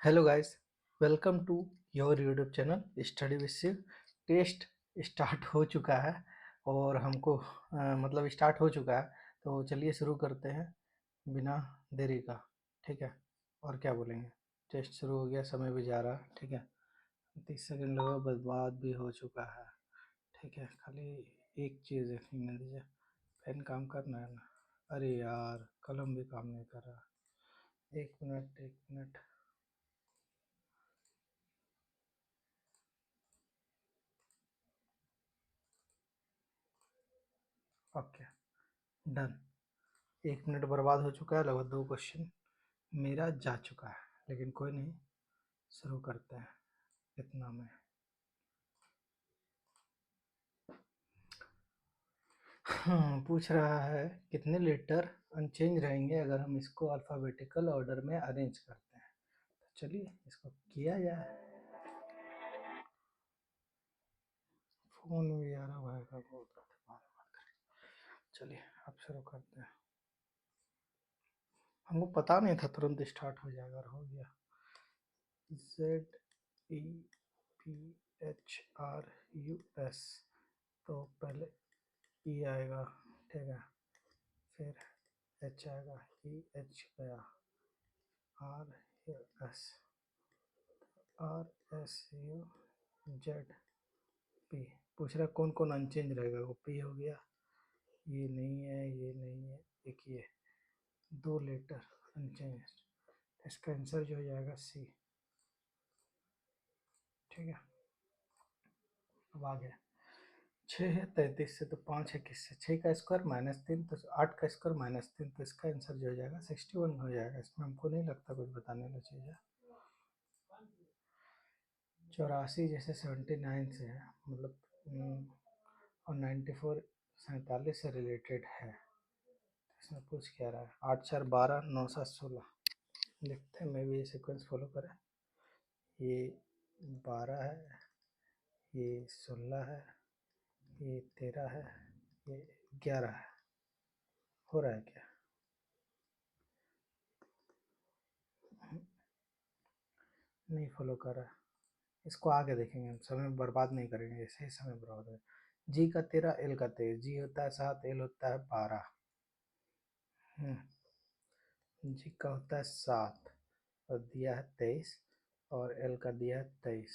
Hello guys, welcome to your YouTube channel study with Shiv. Test start हो चुका है और हमको मतलब स्टार्ट हो चुका है। तो चलिए शुरू करते हैं बिना देरी का। ठीक है, और क्या बोलेंगे। टेस्ट शुरू हो गया, समय भी जा रहा है। ठीक है, 30 सेकंड लगा, बर्बाद भी हो चुका है। ठीक है, खाली एक चीज़ देखने दीजिए, पेन काम करना है ना। अरे यार, कलम भी काम नहीं कर रहा। एक मिनट एक मिनट। Okay, done. 1 मिनट बर्बाद हो चुका है, लगभग 2 क्वेश्चन मेरा जा चुका है, लेकिन कोई नहीं, शुरू करते हैं इतना में। पूछ रहा है कितने लेटर अनचेंज रहेंगे अगर हम इसको अल्फ़ाबेटिकल ऑर्डर में अरेंज करते हैं। तो चलिए इसको किया जाए। फ़ोन भी आ रहा भाई का, बोल रहा था बाद में बात करें। चलिए अब शुरू करते हैं। हमको पता नहीं था तुरंत स्टार्ट हो जाएगा, और हो गया। ZEPHRUS, तो पहले ई आएगा। ठीक है, फिर एच आएगा, ई एच गया, R S, R S U Z P. पूछ रहा कौन कौन अनचेंज रहेगा। वो पी हो गया, ये नहीं है, ये नहीं है, एक ये, 2 लेटर अनचेंज। इसका आंसर जो हो जाएगा सी। ठीक है, अब आ गया। 6 है 33 से, तो 5 है किससे, 6 का स्क्वायर -3, तो 8 का स्क्वायर -3, तो इसका आंसर जो हो जाएगा 61 हो जाएगा। इसमें हमको नहीं लगता कुछ बताने वाली चीज़ है। 84 जैसे 79 से है, मतलब और 94 47 से रिलेटेड है। तो इसमें पूछ क्या रहा है। 8 4 12, 9 7 16। लिखते हैं, मैं भी ये सीक्वेंस फॉलो करें। ये 12 है, ये 16 है, ये 13 है, ये 11 है। हो रहा है क्या? नहीं फॉलो कर रहा है। इसको आगे देखेंगे, हम समय बर्बाद नहीं करेंगे, ऐसे ही समय बर्बाद है। जी का 13, एल का 23। जी होता है 7, एल होता है 12। जी का होता है 7 और दिया है 23, और एल का दिया है 23,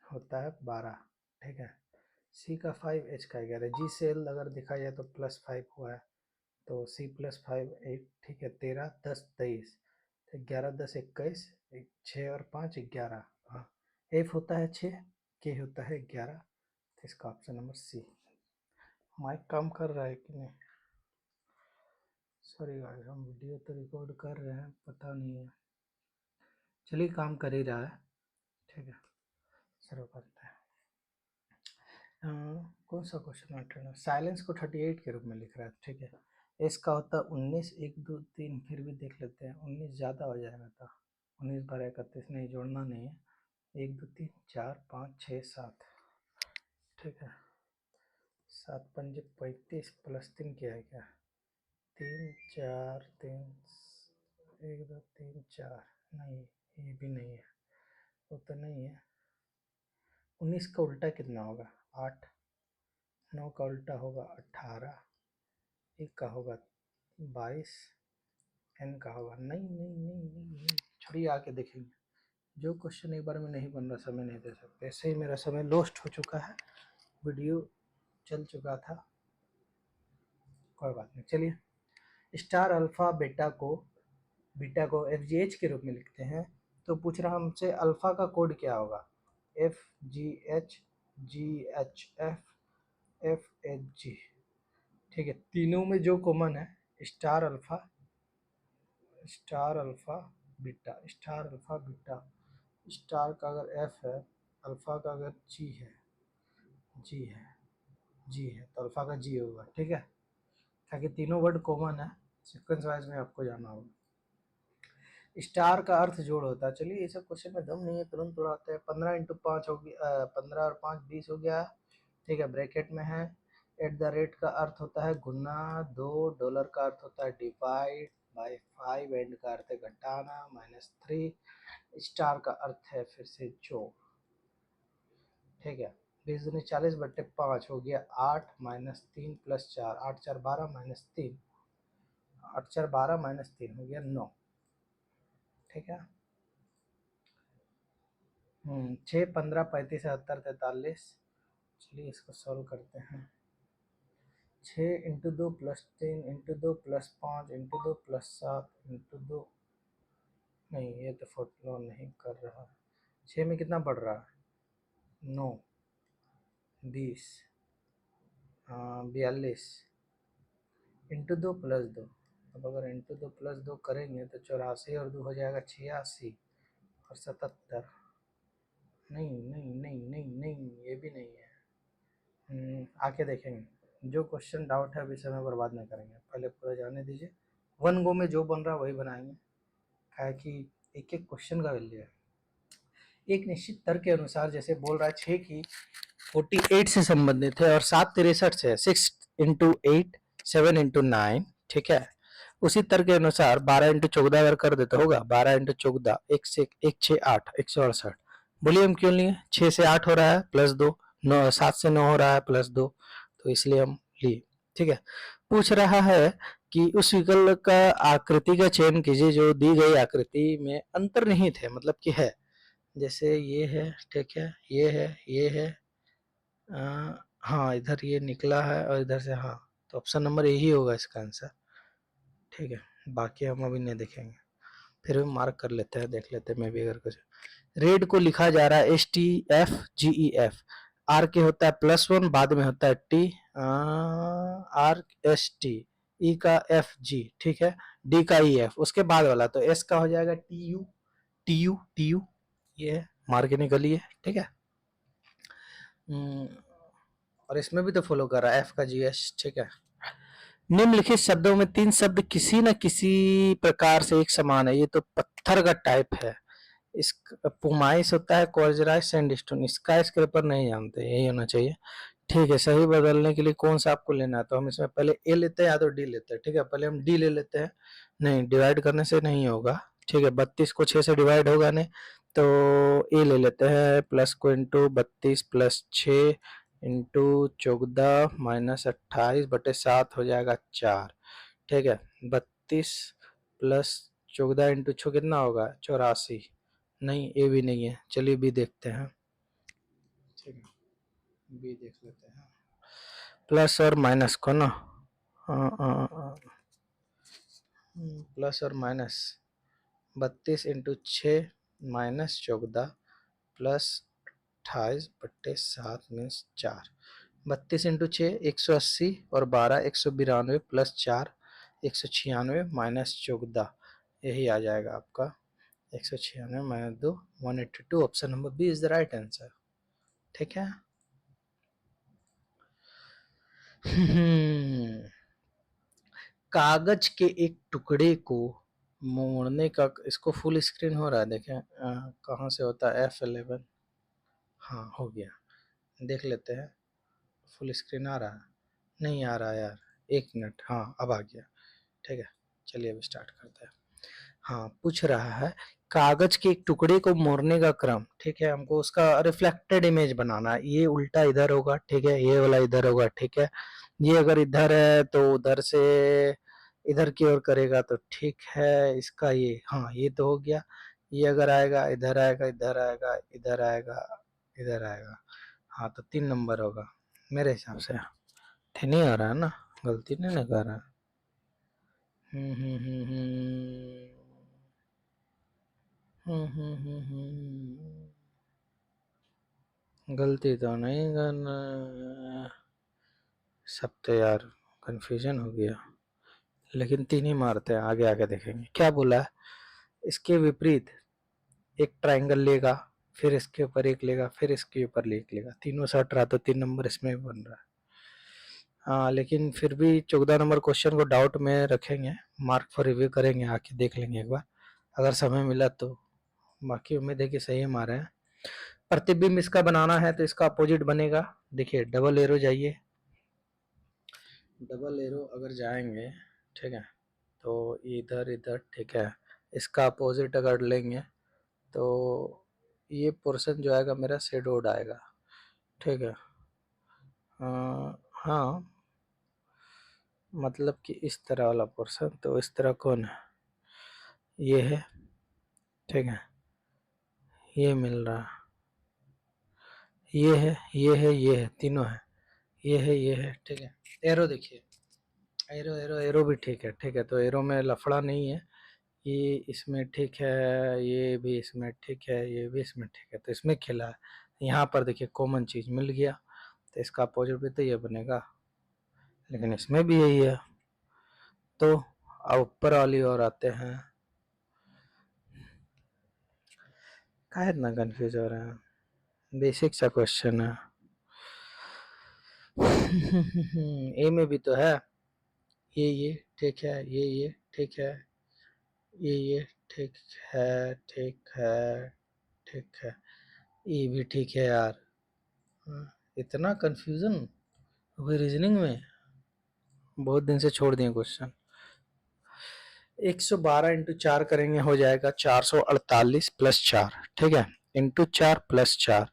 होता है 12। ठीक है, सी का 5, एच का 11। जी से एल अगर देखा जाए तो +5 हुआ है, तो सी +5 8। ठीक है, 13 10 23, 11 10 21, 6 और 5 11। हाँ, एफ होता है 6, के होता है 11, तो इसका ऑप्शन नंबर सी। माइक काम कर रहा है कि नहीं? सॉरी गाइस, हम वीडियो तो रिकॉर्ड कर रहे हैं, पता नहीं है। चलिए, काम कर ही रहा है। ठीक है, शुरू करते हैं। कौन सा क्वेश्चन अटेंड है। साइलेंस को 38 के रूप में लिख रहा है। ठीक है, इसका होता है 19, 1 2 3, फिर भी देख लेते हैं। 19 ज़्यादा हो जाएगा, तो 19 बार 31, नहीं जोड़ना नहीं है। 1 2 3 4 5 6 7। ठीक है, 7 पंजे 35, +3 क्या है, क्या 3 4 3, 1 2 3 4। नहीं, ये भी नहीं है, वो तो नहीं है। 19 का उल्टा कितना होगा? 8। 9 का उल्टा होगा 18। 1 का होगा 22। एन का होगा, नहीं नहीं नहीं नहीं नहीं, छोड़िए आके देखेंगे। जो क्वेश्चन एक बार में नहीं बन रहा, समय नहीं दे सकते। ऐसे ही मेरा समय लॉस्ट हो चुका है, वीडियो चल चुका था, कोई बात नहीं। चलिए, स्टार अल्फा बीटा को एफ जी एच के रूप में लिखते हैं। तो पूछ रहा हमसे अल्फा का कोड क्या होगा। एफ जी एच, जी H F, F H G. ठीक है, तीनों में जो कॉमन है, star alpha, star alpha beta, star alpha beta. Star का अगर एफ है, अल्फा का अगर जी है, जी है, तो अल्फा का जी होगा। ठीक है, ताकि तीनों वर्ड कॉमन है, सीक्वेंस वाइज में आपको जाना होगा। स्टार का अर्थ जोड़ होता है। चलिए, ये सब क्वेश्चन में दम नहीं है, तुरंत उड़ाते हैं। 15 × 5 हो गया, 15 और 5 20 हो गया। ठीक है, ब्रैकेट में है। @ का अर्थ होता है गुना, 2 डॉलर का अर्थ होता है डिवाइड, बाई 5 एंड का अर्थ है घटाना, -3 स्टार का अर्थ है फिर से जोड़। ठीक है, 20×40/5 हो गया 8 -3 + 4, 8 4 12 -3, 8 4 12 -3 हो गया 9। ठीक है, 6 15 35 70 43। चलिए इसको सॉल्व करते हैं। 6 × 2 + 3 × 2 + 5 × 2 + 7 × 2, नहीं ये तो फॉलो नहीं कर रहा। 6 में कितना बढ़ रहा है 9, 20, 42 × 2 + 2। अब अगर × 2 + 2 करेंगे तो 84 और 2 हो जाएगा 86 और 77। नहीं नहीं नहीं नहीं नहीं, ये भी नहीं है। आके देखेंगे, जो क्वेश्चन डाउट है अभी समय बर्बाद नहीं करेंगे, पहले पूरा जाने दीजिए। वन गो में जो बन रहा वही बनाएंगे, क्या कि एक एक क्वेश्चन का वैल्यू है। एक निश्चित तर्क के अनुसार जैसे बोल रहा है 6 की 48 से संबंधित है और 7 63 से है, 6 × 8 7 × 9। ठीक है, उसी तर्क के अनुसार 12 × 14 अगर कर दे तो होगा 12 × 14 1 से 1 6 8 168। बोलिए हम क्यों लिए, 6 से 8 हो रहा है +2, 9 7 से 9 हो रहा है +2, तो इसलिए हम लिए। ठीक है, पूछ रहा है कि उस विकल्प का आकृति का चयन कीजिए जो दी गई आकृति में अंतर्निहित है, मतलब कि है। जैसे ये है, ठीक है, ये है, ये है, हाँ इधर ये निकला है और इधर से, हाँ तो ऑप्शन नंबर यही होगा इसका आंसर। ठीक है, बाकी हम अभी नहीं देखेंगे, फिर भी मार्क कर लेते हैं, देख लेते हैं मैं भी अगर कुछ। रेड को लिखा जा रहा है STFGEF, आर के होता है +1, बाद में होता है T, RST, ई का FG, ठीक है, डी का EF, उसके बाद वाला तो एस का हो जाएगा TU, ये है, मार के निकलिए। ठीक है, और इसमें भी तो फॉलो कर रहा है F का GH। ठीक है, निम्नलिखित शब्दों में 3 शब्द किसी न किसी प्रकार से एक समान है। ये तो पत्थर का टाइप है। इस पुमाइस होता है, क्वार्जराइट सैंडस्टोन, स्काई स्क्रैपर नहीं जानते, यही होना चाहिए। ठीक है, सही बदलने के लिए कौन सा आपको लेना है, तो हम इसमें पहले ए लेते हैं या तो डी लेते हैं। ठीक है, पहले हम डी ले लेते हैं। नहीं, डिवाइड करने से नहीं होगा। ठीक है, 32 को 6 से डिवाइड होगा नहीं, तो ए ले लेते हैं, प्लस को इंटू 32 + 6 इंटू 14 -28/7 हो जाएगा 4। ठीक है, 32 + 14 इंटू 6 कितना होगा 84। नहीं, ए भी नहीं है, चलिए बी देखते हैं। ठीक है, बी देख लेते हैं, प्लस और माइनस को ना, प्लस और माइनस, 32 × 6 -14 + 28/7 मीन्स 4। 32 × 6 180 और 12 192 + 4 196 -14, यही आ जाएगा आपका 196 - 2 182। Option number B is the right answer. ठीक है, कागज के एक टुकड़े को मोड़ने का, इसको फुल स्क्रीन हो रहा है, देखें कहाँ से होता है F11। हाँ हो गया, देख लेते हैं, फुल स्क्रीन आ रहा है, नहीं आ रहा यार, 1 मिनट, हाँ अब आ गया। ठीक है, चलिए अब स्टार्ट करते हैं। हाँ, पूछ रहा है कागज के एक टुकड़े को मोड़ने का क्रम। ठीक है, हमको उसका रिफ्लेक्टेड इमेज बनाना है, ये उल्टा इधर होगा, ठीक है, ये वाला इधर होगा। ठीक है, ये अगर इधर है तो उधर से इधर की ओर करेगा तो ठीक है, इसका ये, हाँ ये तो हो गया। ये अगर आएगा इधर आएगा, इधर आएगा, इधर आएगा, इधर आएगा, हाँ तो 3 नंबर होगा मेरे हिसाब से। थे नहीं आ रहा है ना, गलती नहीं ना कर रहा। गलती तो नहीं करना, सब तो यार कंफ्यूजन हो गया, लेकिन 3 ही मारते हैं, आगे आगे देखेंगे क्या बोला है। इसके विपरीत एक ट्रायंगल लेगा, फिर इसके ऊपर एक लेगा, फिर इसके ऊपर एक लेगा, तीनों सट रहा तो 3 नंबर इसमें बन रहा है। हाँ, लेकिन फिर भी 14 नंबर क्वेश्चन को डाउट में रखेंगे, मार्क फॉर रिव्यू करेंगे, आके देख लेंगे एक बार अगर समय मिला तो। बाकी उम्मीद है कि सही मारे हैं। प्रतिबिंब इसका बनाना है तो इसका अपोजिट बनेगा। देखिए डबल एरो जाइए, डबल एरो अगर जाएंगे, ठीक है, तो इधर इधर, ठीक है। इसका अपोजिट अगर लेंगे तो ये पोर्शन जो आएगा मेरा शेडोड आएगा, ठीक है। हाँ, मतलब कि इस तरह वाला पोर्शन, तो इस तरह कौन है, ये है, ठीक है। ये मिल रहा है, ये है, ये है, ये है, तीनों है, ये है, ये है, ठीक है। एरो देखिए, एरो एरो एरो भी ठीक है, ठीक है। तो एरो में लफड़ा नहीं है, ये इसमें ठीक है, ये भी इसमें ठीक है, ये भी इसमें ठीक है, तो इसमें खिला है। यहाँ पर देखिए कॉमन चीज मिल गया, तो इसका अपोजिट भी तो ये बनेगा, लेकिन इसमें भी यही है। तो अब ऊपर वाली ओर आते हैं। काहे इतना कंफ्यूज हो रहे हैं, बेसिक सा क्वेश्चन है। ए में भी तो है, ये ठीक है, ये ठीक है, ये ठीक है, ठीक है, ठीक है, ये भी ठीक है यार। इतना कंफ्यूजन हुई रीजनिंग में, बहुत दिन से छोड़ दिए क्वेश्चन। 112 इंटू 4 करेंगे, हो जाएगा 448 प्लस 4, ठीक है, इंटू 4 प्लस 4,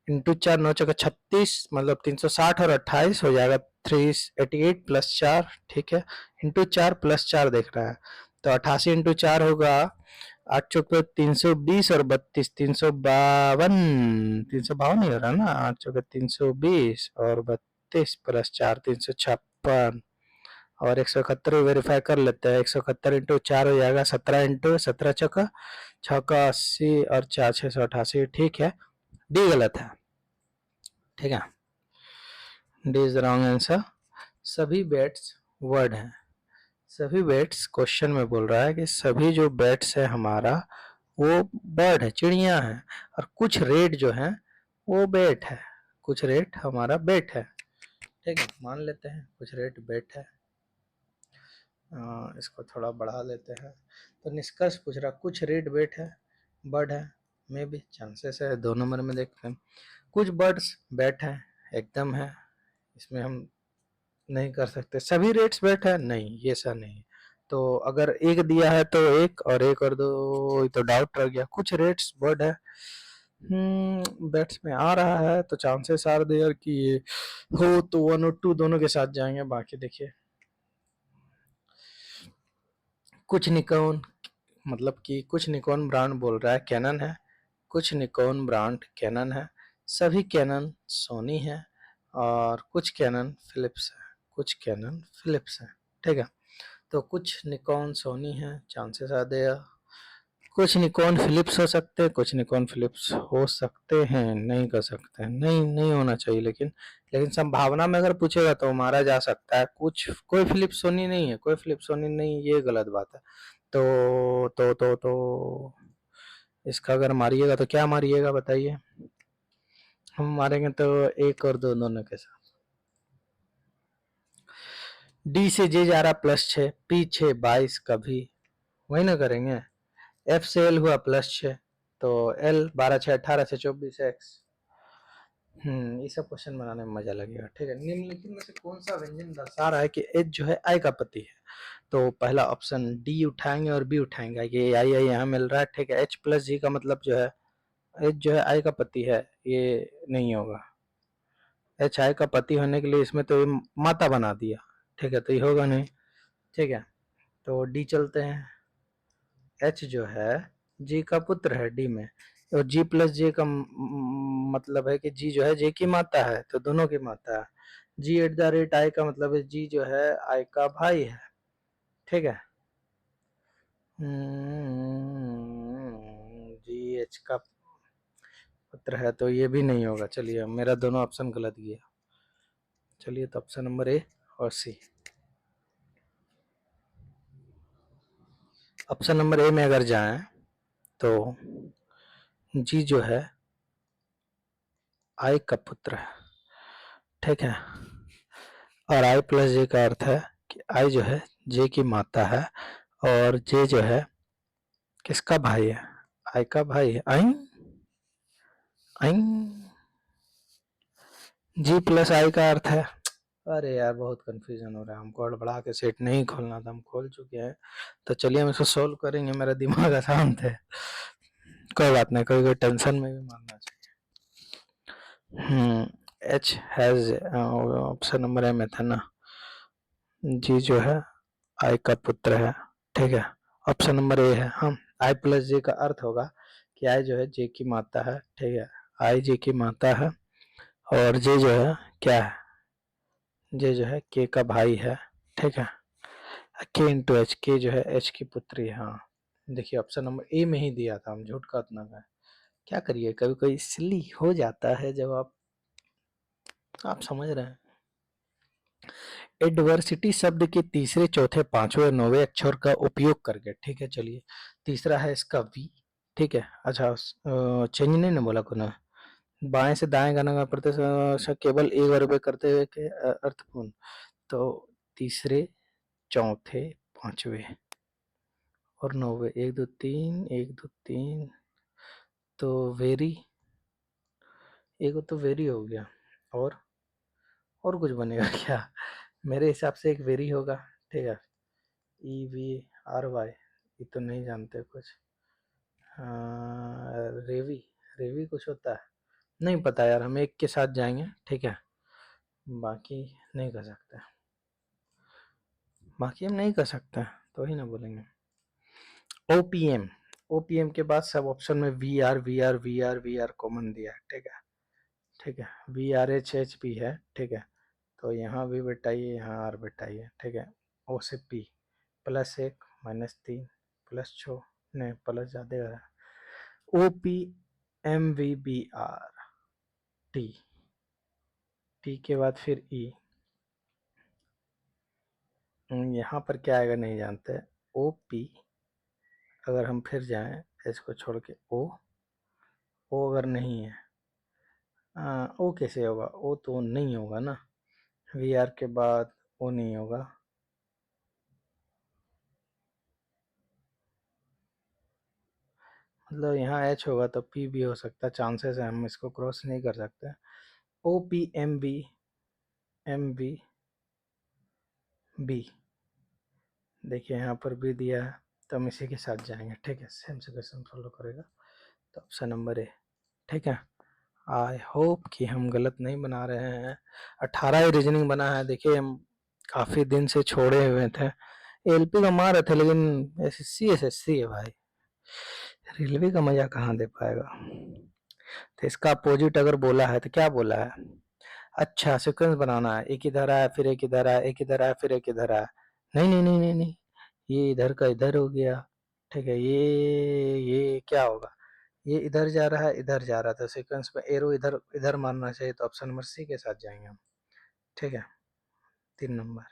इंटू 4 9 चौका 36, मतलब 360 और 28 हो जाएगा 388 प्लस 4, ठीक है, इंटू 4 प्लस 4 देख रहा है, तो 88 इंटू 4 होगा 8 चौके 320 और 32 352, 352 ही हो रहा है ना, 8 चौके 320 और 32 प्लस 4 356, और 171 वेरीफाई कर लेते हैं। 171 इंटू 4 हो जाएगा 17 इंटू 17 चौका 680 और 4 688, ठीक है। डी गलत है, ठीक है, डी इज रॉन्ग आंसर। सभी बेट्स वर्ड हैं, सभी बेट्स क्वेश्चन में बोल रहा है कि सभी जो बेट्स है हमारा वो बर्ड है, चिड़िया है, और कुछ रेट जो है वो बेट है, कुछ रेट हमारा बेट है, ठीक है, मान लेते हैं कुछ रेट बेट है। इसको थोड़ा बढ़ा लेते हैं। तो निष्कर्ष पूछ रहा, कुछ रेट बेट है, बर्ड है, मे भी चांसेस है, 2 नंबर में देखते हैं। कुछ बर्ड्स बैट है, एकदम है, इसमें हम नहीं कर सकते। सभी रेट्स बैट है, नहीं, ये ऐसा नहीं। तो अगर एक दिया है तो एक, और एक और दो तो डाउट रह गया। कुछ रेट्स बर्ड है, बैट्स में आ रहा है, तो चांसेस आर देयर कि ये हो तो 1 और 2 दोनों के साथ जाएंगे। बाकी देखिए, कुछ निकॉन, मतलब कि कुछ निकॉन ब्रांड बोल रहा है कैनन है, कुछ निकॉन ब्रांड कैनन है, सभी कैनन सोनी है, और कुछ कैनन फिलिप्स है, कुछ कैनन फिलिप्स है, ठीक है। तो कुछ निकॉन सोनी है, चांसेस आते हैं। कुछ निकॉन फिलिप्स हो सकते हैं, कुछ निकॉन फिलिप्स हो सकते हैं, नहीं कर सकते हैं, नहीं नहीं होना चाहिए, लेकिन संभावना में अगर पूछेगा तो मारा जा सकता है। कुछ, कोई फिलिप्स सोनी नहीं है, कोई फिलिप्स सोनी नहीं, ये गलत बात है। तो इसका अगर मारिएगा तो क्या मारिएगा बताइए। हम मारेंगे तो 1 और 2 दोनों के साथ। डी से जे जा रहा +6, पी 6 22 कभी, वही ना करेंगे। एफ से एल हुआ +6, तो एल 12 6 18 से 24 एक्स। ये सब क्वेश्चन बनाने में मजा लगेगा, ठीक है। निम्नलिखित में से कौन सा व्यंजन दर्शा रहा है कि एच जो है आई का पति है। तो पहला ऑप्शन डी उठाएंगे और बी उठाएंगे, ये आई आई यहाँ मिल रहा है, ठीक है। एच प्लस जी का मतलब जो है एच जो है आई का पति है, ये नहीं होगा। एच आई का पति होने के लिए इसमें तो ये माता बना दिया, ठीक है, तो ये होगा नहीं, ठीक है। तो डी चलते हैं। एच जो है जी का पुत्र है डी में, और जी प्लस जे का मतलब है कि जी जो है जे की माता है, तो दोनों की माता है। जी एट द रेट आई का मतलब है जी जो है आई का भाई है, ठीक है। जी एच का पुत्र है, तो ये भी नहीं होगा। चलिए, मेरा दोनों ऑप्शन गलत गया। चलिए, तो ऑप्शन नंबर ए और सी। ऑप्शन नंबर ए में अगर जाएं तो जी जो है आई का पुत्र है, ठीक है, और आई प्लस जे का अर्थ है कि आई जो है जे की माता है, और जे जो है किसका भाई है, आई का भाई है। आई आई जी प्लस आई का अर्थ है अरे यार बहुत कंफ्यूजन हो रहा है, हमको हड़बड़ा के सेट नहीं खोलना था, हम खोल चुके हैं। तो चलिए हम इसको सोल्व करेंगे, मेरा दिमाग अशांत है। कोई बात नहीं, कोई कोई टेंशन में भी मानना चाहिए। H has, option number M है था ना। जी जो है आई का पुत्र है, ठीक है। ऑप्शन नंबर ए है। हम आई प्लस जे का अर्थ होगा कि आई जो है जे की माता है, ठीक है। आई जे की माता है, और जे जो है क्या है, जे जो है के का भाई है, ठीक है। के इंटू एच, के जो है एच की पुत्री है। हाँ देखिए ऑप्शन नंबर ए में ही दिया था, हम झूठ का उतना है। क्या करिए, कभी कोई सिली हो जाता है जब आप समझ रहे हैं। एडवर्सिटी शब्द के तीसरे चौथे पांचवें और नौवें अक्षर का उपयोग करके, ठीक है। चलिए तीसरा है इसका वी, ठीक है। अच्छा चेंज नहीं ना बोला को ना, बाएं से दाएं गाना का प्रत्यय केवल एक बार उपयोग करते हुए के अर्थपूर्ण। तो तीसरे चौथे पांचवे और नौवे, एक दो तीन, एक दो तीन, तो वेरी, एक तो वेरी हो गया, और कुछ बनेगा क्या? मेरे हिसाब से एक वेरी होगा, ठीक है। ई वी आर वाई, ये तो नहीं जानते कुछ। रेवी, रेवी कुछ होता है, नहीं पता यार, हम एक के साथ जाएंगे, ठीक है। बाकी नहीं कर सकते, बाकी हम नहीं कर सकते, तो ही ना बोलेंगे। ओपीएम, ओपीएम के बाद सब ऑप्शन में V R V R V R V R common दिया है, ठीक है। ठीक है, V R H H P है, ठीक है। तो यहाँ भी बिटाइए, यहाँ आर बिटाइए, ठीक है। ओ से पी, प्लस एक माइनस तीन प्लस छः, नहीं प्लस ज़्यादा है। O P M V B R T, T के बाद फिर ई, यहाँ पर क्या आएगा नहीं जानते। ओ पी, अगर हम फिर जाएं इसको छोड़ के, ओ अगर नहीं है, ओ कैसे होगा, ओ तो नहीं होगा ना। वी आर के बाद ओ नहीं होगा, मतलब यहाँ एच होगा तो पी भी हो सकता है, चांसेस है, हम इसको क्रॉस नहीं कर सकते। O P M B B, देखिए यहाँ पर भी दिया है, तो हम इसी के साथ जाएंगे, ठीक है। सेम से क्वेश्चन फॉलो करेगा, तो ऑप्शन नंबर ए, ठीक है। आई होप कि हम गलत नहीं बना रहे हैं। 18 ही रीजनिंग बना है, देखिए हम काफ़ी दिन से छोड़े हुए थे। एलपी का मार रहे थे, लेकिन एसएससी है भाई, रेलवे का मजा कहाँ दे पाएगा। तो इसका अपोजिट अगर बोला है तो क्या बोला है? अच्छा सीक्वेंस बनाना है, एक इधर आया फिर एक इधर आया, एक इधर आया फिर एक इधर आया। नहीं नहीं नहीं नहीं नहीं, ये इधर का इधर हो गया, ठीक है। ये क्या होगा, ये इधर जा रहा है इधर जा रहा था, सीक्वेंस में एरो इधर इधर मारना चाहिए, तो ऑप्शन नंबर सी के साथ जाएंगे हम, ठीक है। 3 नंबर।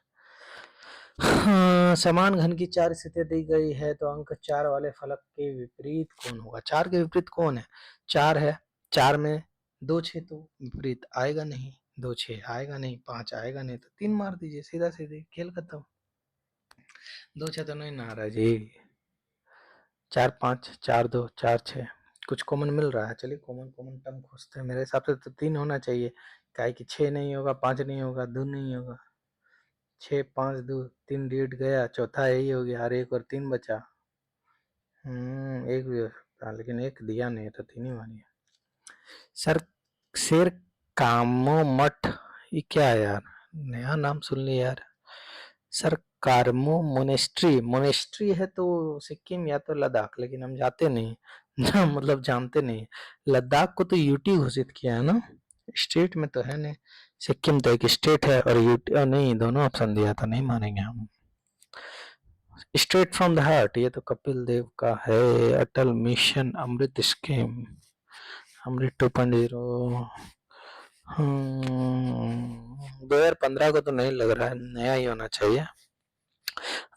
हाँ, समान घन की 4 स्थितियां दी गई है, तो अंक 4 वाले फलक के विपरीत कौन होगा? 4 के विपरीत कौन है? 4 है, 4 में 2 6 तो विपरीत आएगा नहीं, 2 6 आएगा नहीं, 5 आएगा नहीं, तो 3 मार दीजिए, सीधा सीधे खेल खत्म। 2 6 तो नहीं ना आ रहा जी। 4 5 4 2 4 6, कुछ कॉमन मिल रहा है, चलिए कॉमन कॉमन टर्म खोजते हैं। मेरे हिसाब से तो 3 होना चाहिए, काहे कि 6 नहीं होगा, 5 नहीं होगा, 2 नहीं होगा। 6 5 2 3 लीड गया, चौथा यही हो गया, और एक और 3 बचा। एक भी हो सकता, लेकिन एक दिया नहीं तो 3 ही मानिए। सर, शेर कामो मठ, ये क्या है यार, नया नाम सुन लिया यार। सर कार्मो मोनेस्ट्री, मोनेस्ट्री है तो सिक्किम या तो लद्दाख, लेकिन हम जाते नहीं मतलब जानते नहीं। लद्दाख को तो यूटी घोषित किया है ना, स्टेट में तो है नहीं। सिक्किम तो एक स्टेट है, और यूटी नहीं, दोनों ऑप्शन दिया था, नहीं मानेंगे हम। स्ट्रेट फ्रॉम द हार्ट, ये तो कपिल देव का है। अटल मिशन अमृत स्कीम, अमृत 2.0। 2015 को तो नहीं लग रहा है, नया ही होना चाहिए।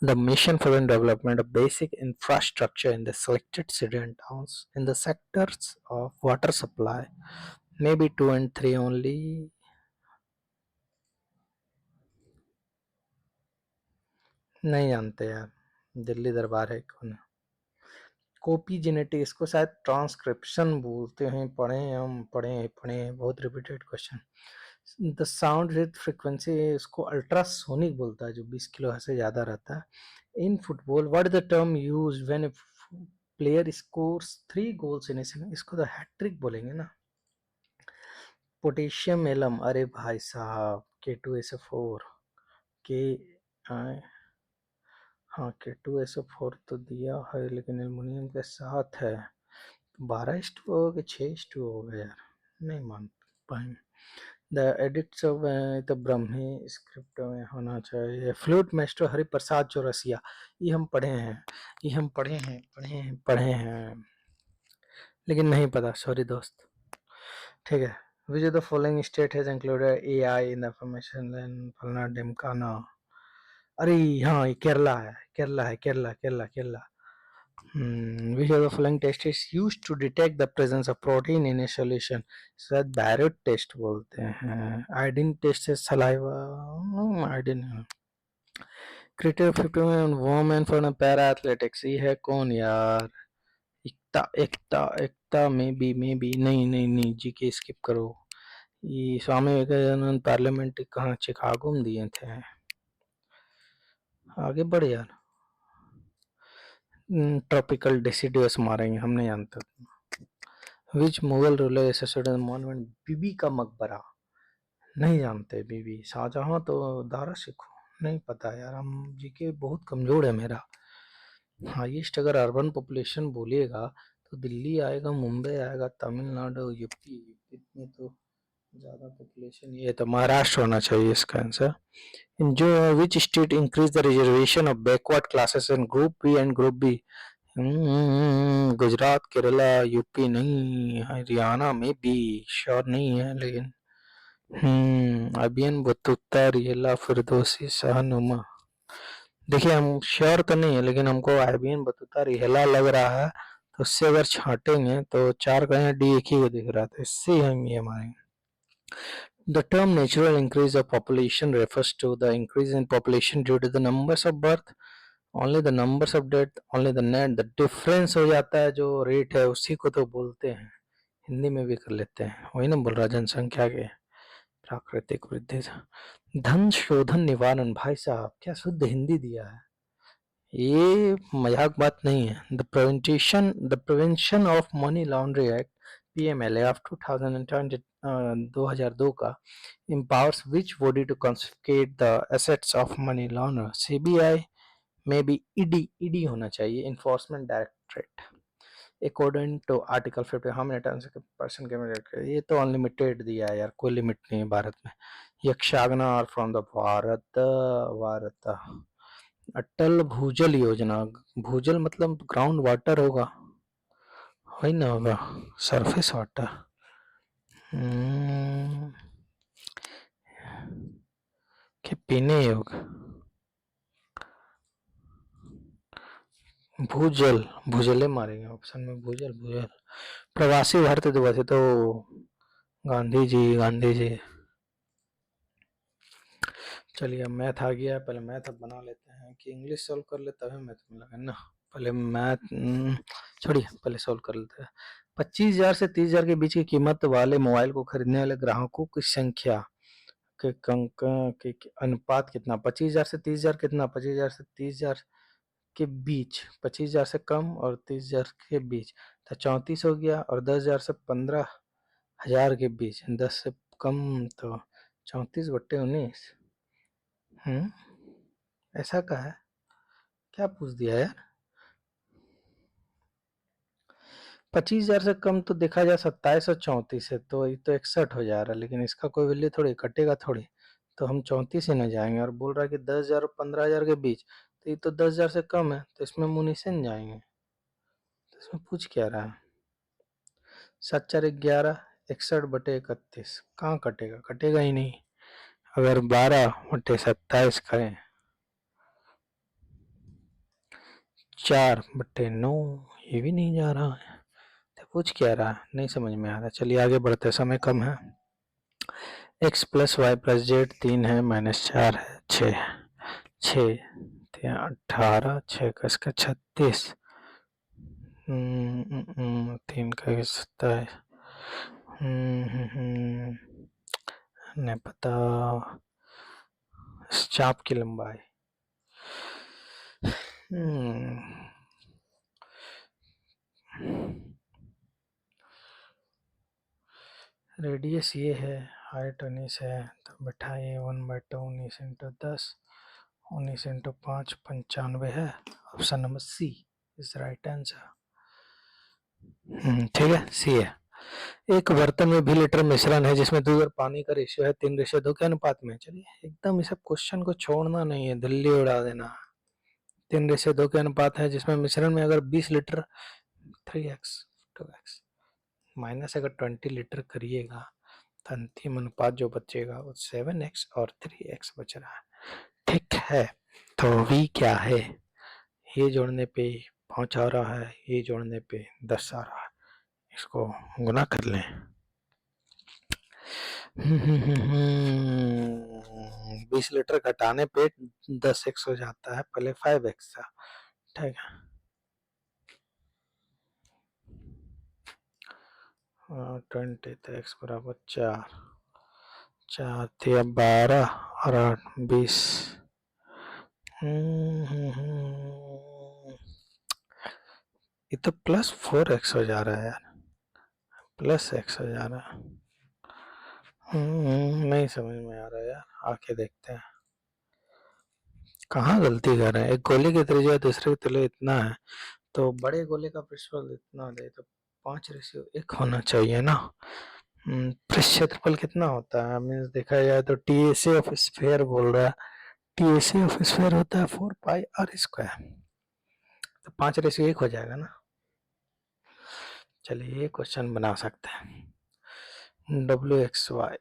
The mission for the development of basic infrastructure in the selected city and towns in the sectors of water supply, maybe 2 and 3 only. नहीं जानते यार, दिल्ली दरबार है कौन है? कॉपी जेनेटिक, इसको शायद ट्रांसक्रिप्शन बोलते हैं, पढ़े हम, पढ़े बहुत repeated question. The sound with frequency इसको अल्ट्रासोनिक बोलता है, जो 20 किलो से ज़्यादा रहता है। In football what is the term use when player scores 3 goals in A season? इसको तो हैट्रिक बोलेंगे ना। पोटेशियम एलम, अरे भाई साहब K2SO4 के हाँ K2SO4 तो दिया है, लेकिन एल्युमिनियम के साथ है। 12:2 हो कि 6:2 हो गया यार, नहीं मान पाएंगे। द एडिट्स ऑफ तो ब्रह्मी स्क्रिप्ट में होना चाहिए। फ्लूट मास्टर हरिप्रसाद चौरसिया, ये हम पढ़े हैं, ये हम पढ़े हैं, लेकिन नहीं पता, सॉरी दोस्त। ठीक है। Which of the following state has included AI in the information and फलना ढिमकाना? अरे हाँ, ये Kerala. Which of the following test is used to detect the presence of protein in a solution? शायद बैरेट टेस्ट बोलते हैं। आयोडीन टेस्ट है saliva, iodine. Cricketer 50 women for para athletics, ये है कौन यार? एकता में भी नहीं जीके स्किप करो। ये स्वामी विवेकानंद पार्लियामेंट कहाँ, चिकागो में दिए थे। आगे बढ़ यार। ट्रॉपिकल डिसिडियस मारेंगे, हम नहीं जानते। विच मुगल रूलर एसोसिएटेड मॉन्यूमेंट? बीबी का मकबरा, नहीं जानते। बीबी शाहजहां तो दारा सिखो, नहीं पता यार। हम जीके बहुत कमजोर है मेरा। हाईएस्ट अगर अर्बन पॉपुलेशन बोलिएगा तो दिल्ली आएगा, मुंबई आएगा, तमिलनाडु, यूपी में तो ज़्यादा पॉपुलेशन, ये तो महाराष्ट्र होना चाहिए इसका आंसर। इन जो which state increase the reservation of backward classes in group B and group B? Gujarat, Kerala, UP नहीं, हरियाणा में भी श्योर नहीं है, लेकिन अबियन बतूता रियला फिरदौसी शाहनुमा। देखिए हम श्योर तो नहीं है, लेकिन हमको अबियन बतूता रियला लग रहा है, तो उससे अगर छांटेंगे तो 4 का डी एक ही को दिख रहा था, इससे हम ये मानेंगे। The term natural increase of population refers to the increase in population due to the numbers of birth, only the numbers of death, only the net, the difference हो जाता है, जो रेट है उसी को तो बोलते हैं। हिंदी में भी कर लेते हैं, वही ना बोल रहा, जनसंख्या के प्राकृतिक वृद्धि। धन शोधन निवारण, भाई साहब क्या शुद्ध हिंदी दिया है, ये मजाक बात नहीं है। The prevention of money laundering act PMLA of 2020 2002 का empowers which body to confiscate the assets of money launderer? CBI में भी ED होना चाहिए, enforcement directorate. According to article 50 how many terms person के, ये तो अनलिमिटेड दिया है यार, कोई लिमिट नहीं है भारत में। यक्षागना और फ्रॉम द भारत। अटल भूजल योजना, भूजल मतलब ग्राउंड वाटर होगा, वही ना होगा, सरफेस वाटर। कि पीने योग्य भूजल, भूजले मारेंगे ऑप्शन में, भूजल। प्रवासी भारतीय दिवस है तो गांधी जी। चलिए अब मैथ आ गया, पहले मैथ अब बना लेते हैं कि इंग्लिश सॉल्व कर ले तभी मैथ में लगे ना। पहले मैथ छोड़िए, पहले सॉल्व कर लेते हैं। 25,000 से 30,000 के बीच की कीमत वाले मोबाइल को खरीदने वाले ग्राहकों की संख्या के अनुपात कितना? 25,000 से 30,000 कितना? 25,000 से 30,000 के बीच, 25,000 से कम और 30,000 के बीच तो 34 हो गया, और 10,000 से 15,000 के बीच 10 से कम तो 34/19। ऐसा का है, क्या पूछ दिया यार? 25,000 से कम तो देखा जाए 27 और 34 है, तो ये तो 61 हो जा रहा है, लेकिन इसका कोई वैल्यू थोड़ी कटेगा थोड़ी, तो हम 34 ही न जाएंगे। और बोल रहा है कि 10,000 और 15,000 के बीच, तो ये तो 10,000 से कम है, तो इसमें मुनीसन जाएंगे। तो इसमें पूछ क्या रहा है? 7 4 11, 61/31 कहाँ कटेगा? कटेगा ही नहीं। अगर 12/27 करें, 4/9, ये भी नहीं जा रहा है, तो पूछ क्या रहा है, नहीं समझ में आ रहा। चलिए आगे बढ़ते, समय कम है। x + y + z 3 है, -4 है, 6 18, 6 का इसका 36, 3 का 27, नहीं पता इस चाप की लंबाई। रेडियस ये है, हाइट 19 है, तो बैठा ये 1/2 19 इंटू 10 19 इंटू 5 95 है। Option number C is right answer. ठीक है, सी है। एक बर्तन में 20 लीटर मिश्रण है जिसमें दूध और पानी का रेशियो है 3:2 के अनुपात में। चलिए एकदम इस क्वेश्चन को छोड़ना नहीं है, दिल्ली उड़ा देना। 3:2 के अनुपात है जिसमें मिश्रण में अगर 20 लीटर 3x 2x माइनस अगर 20 लीटर करिएगा तो अंतिम अनुपात जो बचेगा वो 7x और 3x बच रहा है। ठीक है, तो v क्या है? ये जोड़ने पे 5 आ रहा है, ये जोड़ने पे 10 आ रहा है, इसको गुना कर लें। 20 लीटर घटाने पे 10x हो जाता है, पहले 5x था। ठीक है, 20 तो x बराबर 4 4 थे 12 और 8 20। ये तो +4x हो जा रहा है यार, +x हो जा रहा है। नहीं समझ में आ रहा है यार, आके देखते हैं कहाँ गलती कर रहे हैं। एक गोले की त्रिज्या दूसरे के तले इतना है तो बड़े गोले का पृष्ठफल इतना दे तो 5:1 होना चाहिए ना। पृष्ठ क्षेत्रफल कितना होता है? मीन्स देखा जाए तो टीएसए ऑफ स्फीयर बोल रहा है, टीएसए ऑफ स्फीयर होता है 4πr², तो 5:1 हो जाएगा ना। चलिए ये क्वेश्चन बना सकते हैं। डब्ल्यू एक्स वाई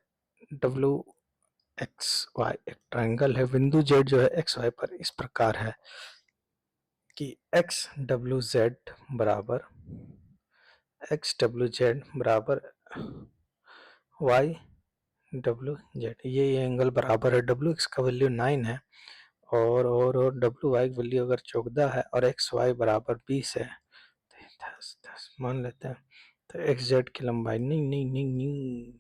एक ट्रायंगल है, बिंदु जेड जो है एक्स वाई पर इस प्रकार है कि एक्स डब्ल्यू जेड बराबर वाई डब्ल्यू जेड, ये एंगल बराबर है। डब्ल्यू एक्स का वैल्यू 9 है और डब्ल्यू वाई की वैल्यू अगर 14 है और एक्स वाई बराबर 20 है, 10 मान लेते हैं, तो एक्स जेड की लंबाई नहीं नहीं नहीं नहीं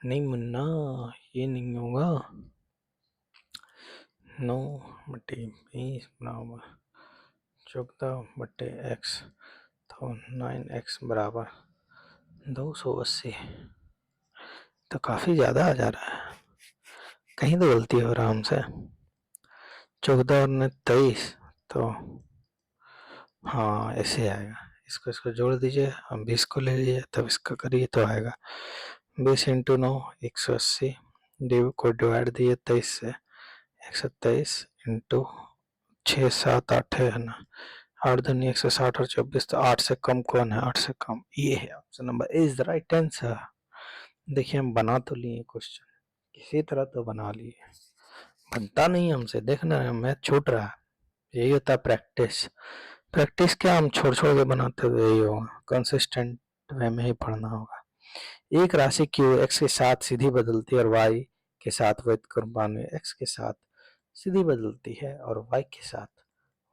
नहीं मुन्ना, ये नहीं होगा। 9/20 बराबर 14/x, तो 9x बराबर 280, तो काफ़ी ज़्यादा आ जा रहा है, कहीं तो गलती हो रहा हमसे। 14 और 23, तो हाँ ऐसे आएगा। इसको जोड़ दीजिए, हम 20 को ले लीजिए तब इसका करिए तो आएगा 20 इंटू 9 180, डिव को डिवाइड दिए 23 से 127 इंटू 6 7 8 है ना, 8 दूनी 160 और 24, तो 8 से कम कौन है? 8 से कम ये है, option number is the right answer. देखिए हम बना तो लिए क्वेश्चन, किसी तरह तो बना लिए, बनता नहीं हमसे, देखना मैथ छूट रहा है। यही होता है प्रैक्टिस। प्रैक्टिस क्या, हम छोड़ छोड़ के बनाते हुए यही होगा, कंसिस्टेंट वे में ही पढ़ना होगा। एक राशि क्यू एक्स के साथ सीधी बदलती है और वाई के साथ व्युत्क्रमानुपाती एक्स के साथ सीधी बदलती है और वाई के साथ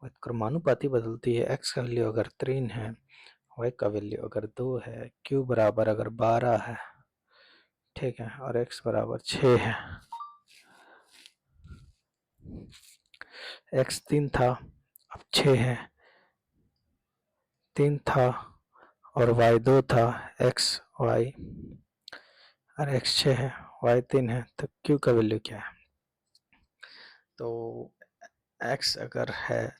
व्युत्क्रमानुपाती बदलती है। एक्स का वैल्यू अगर 3 है, वाई का वैल्यू अगर 2 है, क्यू बराबर अगर 12 है, ठीक है, और एक्स बराबर 6 है। एक्स 3 था, अब 6 है, 3 था और वाई 2 था, एक्स वाई और एक्स 6 है, वाई 3 है, तो क्यू का वैल्यू क्या है? तो एक्स अगर है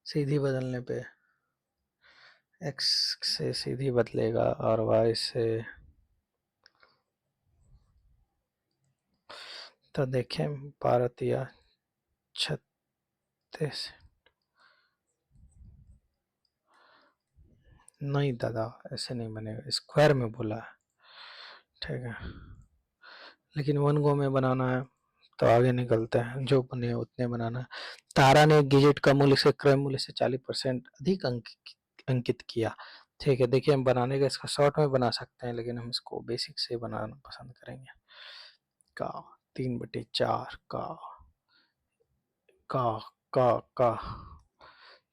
सीधी बदलने पे एक्स से सीधी बदलेगा और वाई से, तो देखें 12 या 36, नहीं दादा ऐसे नहीं बनेगा, स्क्वायर में बोला है, ठीक है, लेकिन 1 गो में बनाना है तो आगे निकलते हैं, जो बने उतने बनाना है। तारा ने गिजेट का मूल्य से क्रय मूल्य से 40% अधिक अंकित किया। ठीक है, देखिए हम बनाने का इसका शॉर्ट में बना सकते हैं, लेकिन हम इसको बेसिक से बनाना पसंद करेंगे। का 3/4 का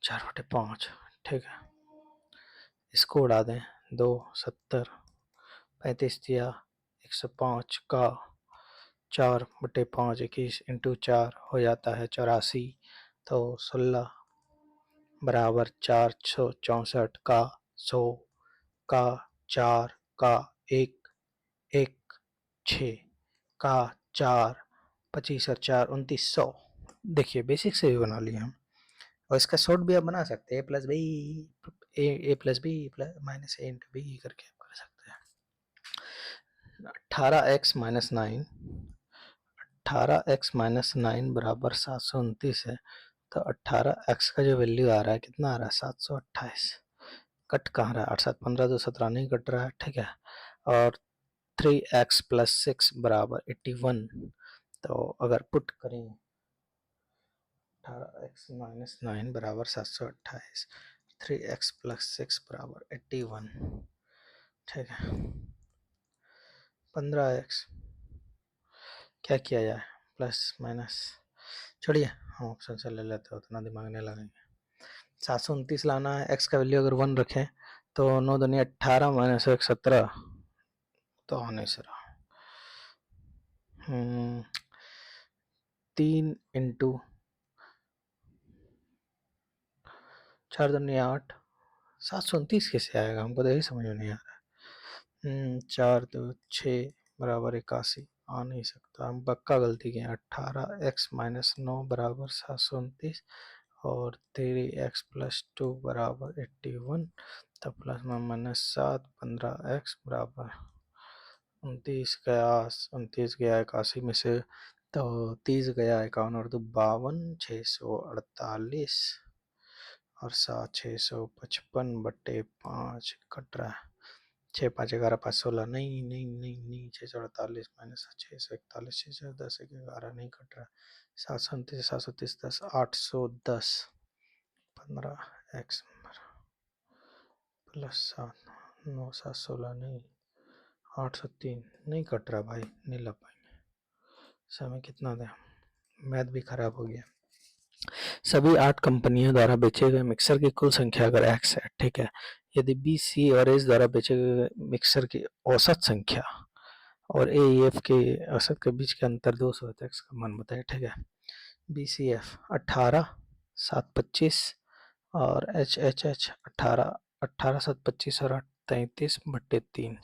4/5, ठीक है, इसको उड़ा दें, 2 70 35 दिया 105 का 4/5 21 इंटू 4 हो जाता है 84। तो 16 बराबर 464 का 100 का 4 का 1 1 6 का 4 25 और 4 2900। देखिए बेसिक से भी बना लिए हम, और इसका शॉर्ट भी आप बना सकते हैं ए प्लस बी प्लस माइनस ए इंटू बी करके आप कर सकते हैं। 18x-9 बराबर 729 है। तो 18x का जो वैल्यू आ रहा है कितना आ रहा है 728। कट कहाँ रहा है 8 7 15 2 17 नहीं कट रहा है, ठीक है। और 3x प्लस 6 बराबर 81। तो अगर पुट करें 18x-9 बराबर 728, 3x प्लस 6 बराबर 81, ठीक है। 15x क्या किया जाए प्लस माइनस, छोड़िए हम ऑप्शन से ले लेते हैं, उतना दिमाग नहीं लगाएंगे। 729 लाना है, x का वैल्यू अगर 1 रखें तो 9 दूनी 18 माइनस 1 17, तो होने से रहा 3 इंटू 4 दूनी 8। 729 कैसे आएगा, हमको तो यही समझ में नहीं आ रहा। 4 2 6 बराबर 81 आ नहीं सकता, हम पक्का गलती किए। 18x-9 बराबर 729 और 3x प्लस 2 बराबर 81। तो प्लस में माइनस 7 15x बराबर 29 गया 81 में से, तो 30 गया 51 और 2 52 648 और 7 655/5 कट रहा है। 6 5 11 5 16 नहीं नहीं नहीं नहीं 648 माइनस 641 610 11 नहीं कट रहा। 737 730 10 810 15x प्लस 7 9 7 16 नहीं 803 नहीं कट रहा भाई, नहीं ला पाएंगे। समय कितना दें, मैथ भी खराब हो गया। सभी 8 कंपनियों द्वारा बेचे गए मिक्सर की कुल संख्या अगर x है, ठीक है। यदि बी सी और एस द्वारा बेचे गए मिक्सर की औसत संख्या और ए ई एफ के औसत के बीच के अंतर 200 है, तो x का मान बताए, ठीक है। बी सी एफ 18 7 25 और एच एच एच 18 18 7 25 और 33/3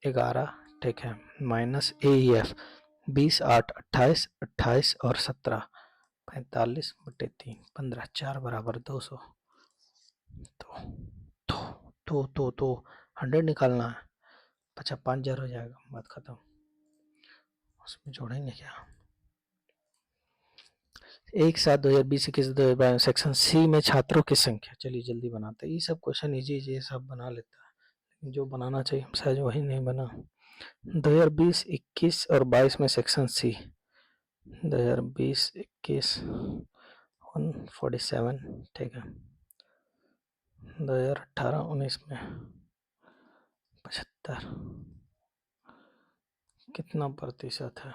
11, ठीक है। माइनस ए ई एफ 20 8 28 28 और 17 45/3 15 4 बराबर 200। तो तो 100 निकालना है, 5,000 हो जाएगा, बात खत्म। उसमें जोड़ेंगे क्या, एक साथ 2020-21 2022 सेक्शन सी में छात्रों की संख्या, चलिए जल्दी बनाते हैं। ये सब क्वेश्चन इजी ये सब बना लेता है, लेकिन जो बनाना चाहिए शायद वही नहीं बना। 2020 21 और 22 में सेक्शन सी 2020 21 147, ठीक है। 2018 19 में 75 कितना प्रतिशत है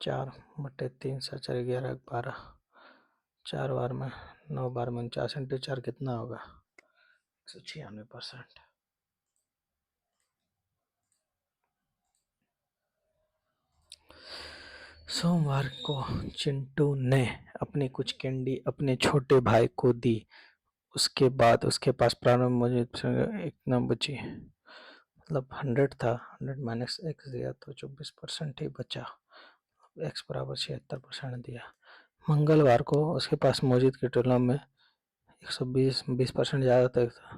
4/3 7 4 11 12 4 बार में 9 बार में 49 इंटू 4 कितना होगा 196%। सोमवार को चिंटू ने अपनी कुछ कैंडी अपने छोटे भाई को दी, उसके बाद उसके पास प्रारंभ मौजूद इतना बची, मतलब 100 था, 100 माइनस एक्स दिया तो 24% ही बचा, एक्स बराबर 76% दिया। मंगलवार को उसके पास मौजूद की तुलना में 120% ज़्यादा तक था,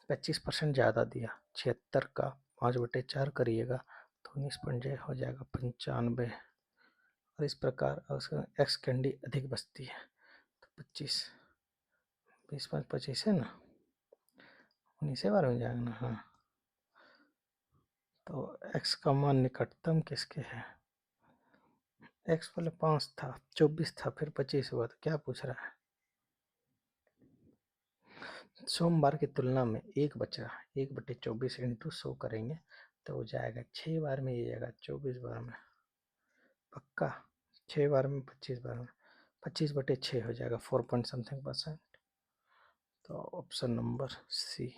25% ज़्यादा दिया। 76 का 5/4 करिएगा तो 19 हो जाएगा 95, और इस प्रकार उसका एक्स कैंडी अधिक बचती है। तो 25 20 5 25 है ना, 19 बार में जाएगा ना, हाँ। तो एक्स का मान निकटतम किसके है, एक्स पहले 5 था 24 था फिर 25 हुआ, तो क्या पूछ रहा है। सोमवार की तुलना में 1 बचा, 1/24 इंटू 100 करेंगे तो हो जाएगा 6 बार में, ये जाएगा 24 बार में, पक्का 6 बार में 25 बार में 25/6 हो जाएगा 4 पॉइंट समथिंग %। तो ऑप्शन नंबर सी।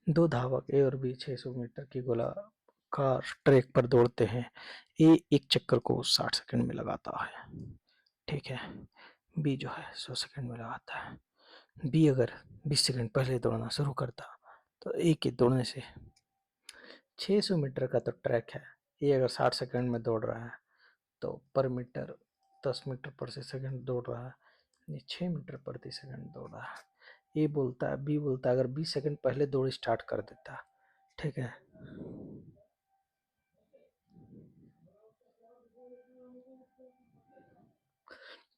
दो धावक ए और बी 600 मीटर की गोलाकार ट्रैक पर दौड़ते हैं। ए एक चक्कर को 60 सेकंड में लगाता है, ठीक है। बी जो है 100 सेकंड में लगाता है। बी अगर 20 सेकंड पहले दौड़ना शुरू करता तो ए के दौड़ने से 600 मीटर का तो ट्रैक है, ए अगर 60 सेकंड में दौड़ रहा है तो पर मीटर 10 मीटर प्रति सेकंड दौड़ रहा है, ये 6 मीटर प्रति सेकंड दौड़ रहा है। ए बोलता है, बी बोलता है अगर 20 सेकंड पहले दौड़ स्टार्ट कर देता, ठीक है।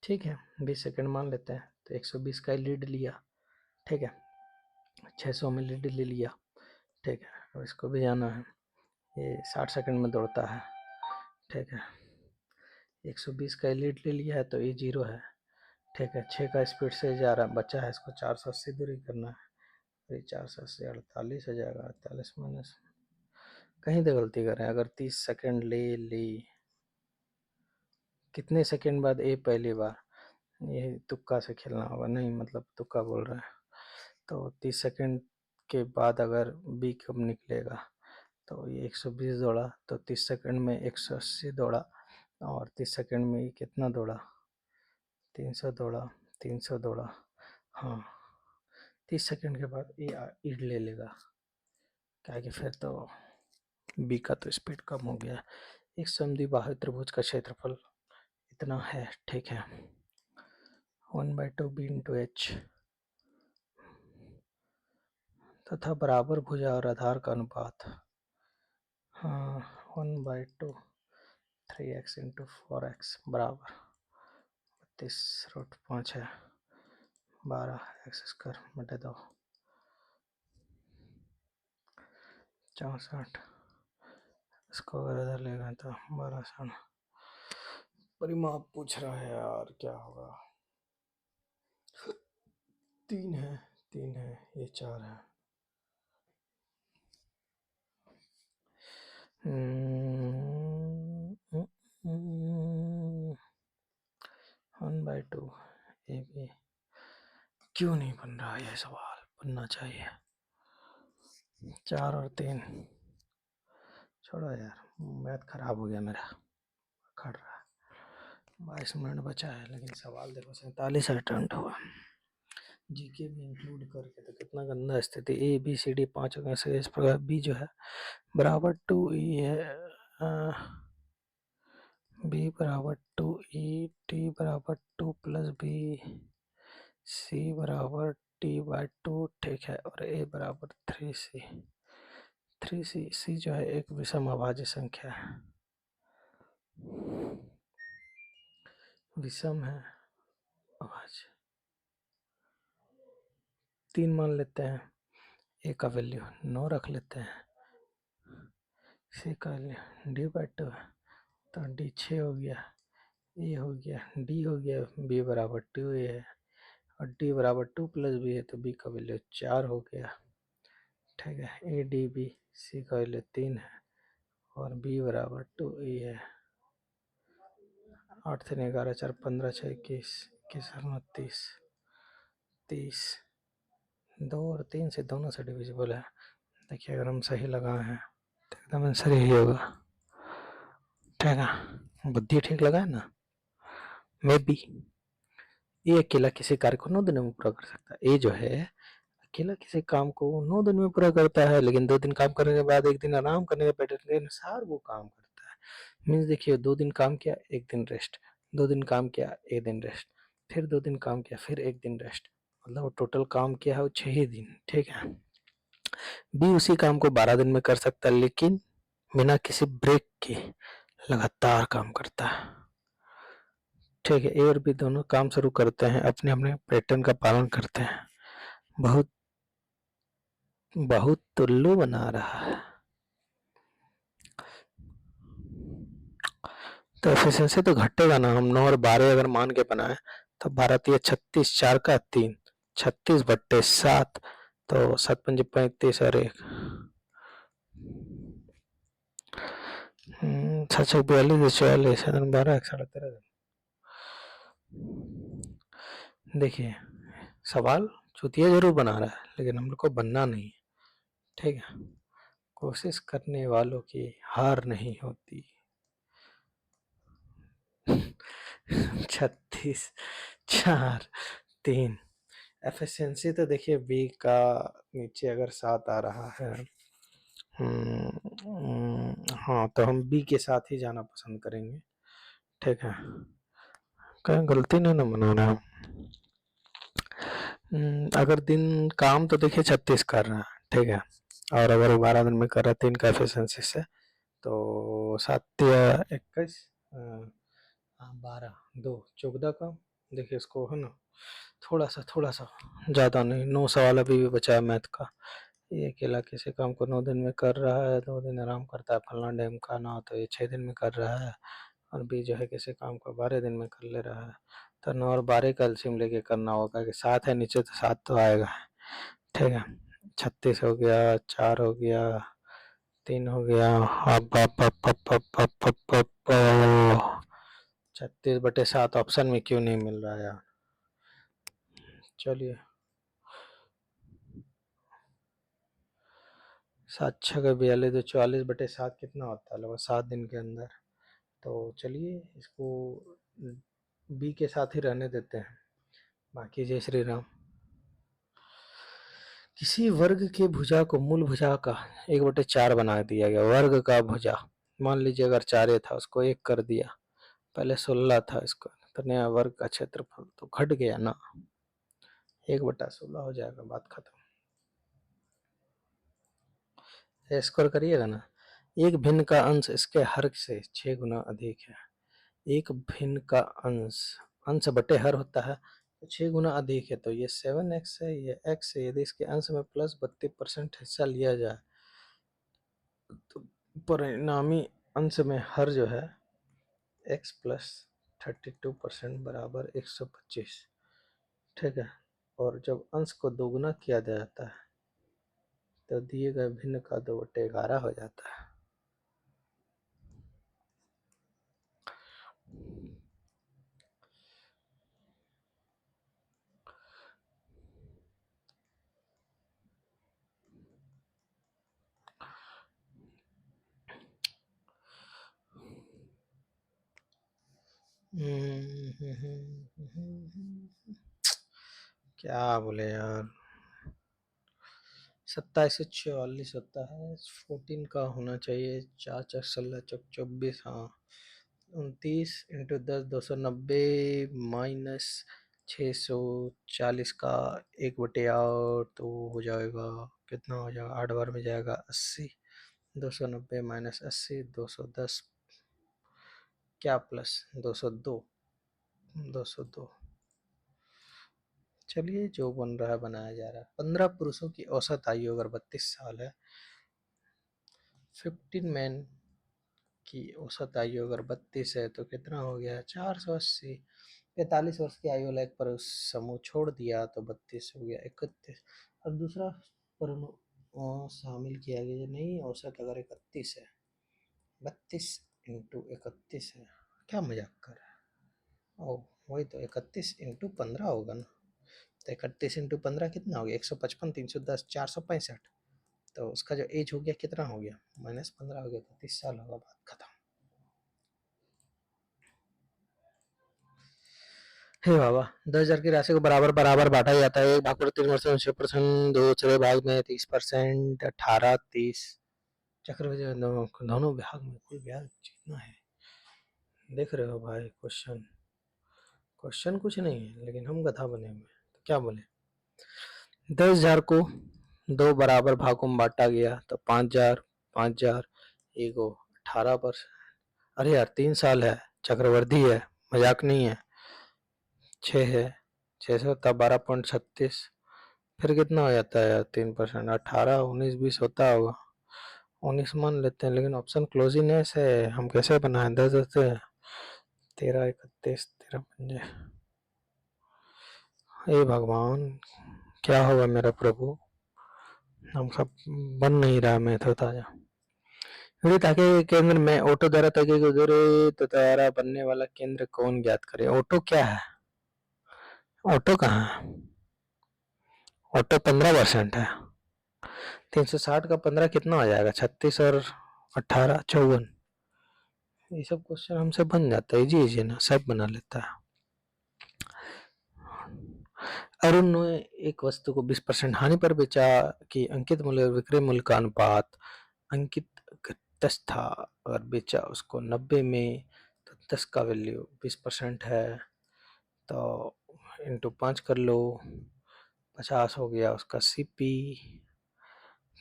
ठीक है, 20 सेकंड मान लेते हैं तो 120 का लीड लिया, ठीक है। 600 में लीड ले लिया, ठीक है। अब इसको भी जाना है, ये 60 सेकंड में दौड़ता है, ठीक है। 120 का लीड ले लिया है तो ये 0 है, ठीक है। 6 का स्पीड से जा रहा बचा है, इसको 480 दूरी करना है। ये 480 48 हो जाएगा, 48 माइनस, कहीं तो गलती कर रहे हैं। अगर 30 सेकंड ले ली, कितने सेकंड बाद ए पहली बार, ये तुक्का से खेलना होगा, नहीं मतलब तुक्का बोल रहे हैं। तो 30 सेकंड के बाद अगर बी कब निकलेगा, तो ये 120 दौड़ा तो 30 सेकंड में 180 दौड़ा, और 30 सेकंड में ये कितना दौड़ा, 300 दौड़ा, 300 दौड़ा, हाँ। 30 सेकंड के बाद ये ईड ले लेगा, क्या कि फिर तो बी का तो स्पीड कम हो गया। एक समद्विबाहु त्रिभुज का क्षेत्रफल इतना है, ठीक है। 1/2 बी इंटू एच तथा बराबर भुजा और आधार का अनुपात, हाँ 1/2 3x इंटू 4x बराबर 32√5 है, 12x² बटे 2 64। इसको अगर इधर लेगा तो 12 परिमाप पूछ रहा है यार, क्या होगा। 3 है, 3 है, ये 4 है। 1/2 ए बी, क्यों नहीं बन रहा यह सवाल, बनना चाहिए। 4 और 3, छोड़ो यार, मैथ खराब हो गया मेरा, खड़ रहा है। 22 मिनट बचा है, लेकिन सवाल देखो 47 अटेम्प्ट हुआ। जीके भी इंक्लूड करके तो कितना गंदा स्थिति। ए बी सी डी 5 अगर से इस प्रकार बी जो है बराबर 2 ई है, बी बराबर 2 ई, टी बराबर 2 प्लस बी, सी बराबर t/2, ठीक है। और ए बराबर 3c। 3c जो है एक विषम अभाज्य संख्या है, विषम है अभाज्य। 3 मान लेते हैं, ए का वैल्यू 9 रख लेते हैं, सी का वैल्यू d/2 है तो d 6 हो गया, ए हो गया, डी हो गया, बी बराबर 2 ए है, और डी बराबर 2 प्लस बी है तो बी का वैल्यू 4 हो गया, ठीक है। ए डी बी, सी का वैल्यू 3 है और बी बराबर 2 ए है। 8 3 11 4 15 6 21 21 29 30, 2 और 3 से दोनों से डिविजिबल है। देखिए अगर हम सही लगाए हैं तो एकदम आंसर यही होगा, ठीक है। बुद्धि ठीक लगा है ना। मे बी ये अकेला किसी कार्य को 9 दिनों में पूरा कर सकता है। ए जो है अकेला किसी काम को 9 दिन में पूरा करता है, लेकिन 2 दिन काम करने के बाद 1 दिन आराम करने के पैटर्न के अनुसार वो काम करता है। मीन्स देखिए 2 दिन काम किया 1 दिन रेस्ट, 2 दिन काम किया 1 दिन रेस्ट, फिर 2 दिन काम किया फिर 1 दिन रेस्ट, मतलब वो टोटल काम किया है वो 6 ही दिन, ठीक है। बी उसी काम को 12 दिन में कर सकता है, लेकिन बिना किसी ब्रेक के लगातार काम करता है, ठीक है। ए और बी दोनों काम शुरू करते हैं, अपने अपने पैटर्न का पालन करते हैं। बहुत बहुत उल्लू बना रहा है। तो एफिशिएंसी तो घटेगा ना, हम 9 और 12 अगर मान के बनाए तो 12 3 36, 4 का 3, 36/7, तो 7 5 35 और 1 7 42 44 12 13। देखिए सवाल चुतिया जरूर बना रहा है, लेकिन हम लोग को बनना नहीं है, ठीक है, कोशिश करने वालों की हार नहीं होती। 36, 4, 3। एफिशिएंसी तो देखिए बी का नीचे अगर 7 आ रहा है, हाँ, तो हम बी के साथ ही जाना पसंद करेंगे। ठीक है, कहीं गलती नहीं ना बनाना है। अगर दिन काम तो देखिए 36 कर रहा है, ठीक है, और अगर 12 दिन में कर रहा है 3 का एफिशिएंसी से, तो 7 या 21, 12, 2, 14 का देखिए इसको है ना, थोड़ा सा ज़्यादा नहीं, 9 सवाल अभी भी बचा है मैथ का। ये अकेला किसी काम को 9 दिन में कर रहा है, 2 दिन आराम करता है, फलना डैम का ना, तो ये 6 दिन में कर रहा है, और बी जो है किसी काम को 12 दिन में कर ले रहा है। तो 9 और 12 का एलसीएम लेके करना होगा कि 7 है नीचे, तो 7 तो आएगा। ठीक है, 36 हो गया, 4 हो गया, 3 हो गया, अब 36/7 ऑप्शन में क्यों नहीं मिल रहा है यार। चलिए, 7 6 का 42, तो 44/7 कितना होता है, लगभग 7 दिन के अंदर। तो चलिए इसको बी के साथ ही रहने देते हैं, बाकी जय श्री राम। किसी वर्ग के भुजा को मूल भुजा का 1/4 बना दिया गया। वर्ग का भुजा मान लीजिए अगर 4 था, उसको 1 कर दिया, पहले 16 था, इसको तो नया वर्ग का क्षेत्रफल तो घट गया ना, 1/16 हो जाएगा, बात खत्म। स्कोर करिएगा ना। एक भिन्न का अंश इसके हर से 6 गुना अधिक है। एक भिन्न का अंश, अंश बटे हर होता है, तो 6 गुना अधिक है, तो ये 7x है, ये x है। यदि इसके अंश में प्लस 32% हिस्सा लिया जाए, तो परिणामी अंश में हर जो है x प्लस 32% बराबर 125। ठीक है, और जब अंश को दोगुना किया जाता है, तो दिए गए भिन्न का 2/11 हो जाता है। क्या बोले यार, 27 से 44 होता है, 14 का होना चाहिए, 4×4 = 16, 24, हाँ, 29 × 10 290 माइनस 640 का 1/8, तो हो जाएगा कितना, हो जाएगा 8 बार में जाएगा 80, 290 माइनस 80 210, क्या प्लस 202, 202। चलिए जो बन रहा है बनाया जा रहा है। 15 पुरुषों की औसत आयु अगर 32 साल है, 15 मैन की औसत आयु अगर 32 है, तो कितना हो गया 480। 45 वर्ष की आयु वाला एक पुरुष समूह छोड़ दिया, तो 32 हो गया 31, और दूसरा शामिल किया गया नहीं, औसत अगर 31 है, 32 × 31 है, क्या मजाक कर रहा है। ओ वही तो 31 × 15 होगा ना, तो 31 × 15 कितना हो गया, 155, 310, 465, तो उसका जो एज हो गया कितना हो गया, -15 हो गया, तो 30 साल होगा, बात खत्म। हे बाबा, 10,000 की राशि को बराबर बराबर बांटा जाता है। 1/3 वर्ष में 6%, दूसरे भाग में 30%, 18, 30। चक्रवृद्धि दोनों भाग में कुल ब्याज जितना है, देख रहे हो भाई। क्वेश्चन क्वेश्चन कुछ नहीं है, लेकिन हम गधा बने हुए हैं, तो क्या बोले। 10,000 को 2 बराबर भागों में बांटा गया, तो 5,000, 5,000, एगो 18%। अरे यार 3 साल है, चक्रवृद्धि है, मजाक नहीं है। 6 है, 6 से होता 12.36, फिर कितना हो जाता है यार 3%, 18, 19, 20 होता होगा, 19 मान लेते हैं, लेकिन ऑप्शन क्लोजिनेस है, हम कैसे बनाए 10 देते हैं, 13, 31, 13 पंजे। हे भगवान, क्या होगा मेरा प्रभु, हम सब बन नहीं रहा मैं तो ताजा। यदि ताकि केंद्र में ऑटो द्वारा तय की गुजरे, तो द्वारा बनने वाला केंद्र कौन ज्ञात करे। ऑटो क्या है, ऑटो कहाँ है, ऑटो 15% है, 360 का 15 कितना हो जाएगा? 36 और 18 54। ये सब क्वेश्चन हमसे बन जाता है, इजी इजी ना, सब बना लेता है। अरुण ने एक वस्तु को 20% हानि पर बेचा कि अंकित मूल्य और विक्रय मूल्य का अनुपात अंकित 10 था, अगर बेचा उसको 90 में तो 10 का वैल्यू 20% है, तो इंटू 5 कर लो, 50 हो गया उसका सीपी।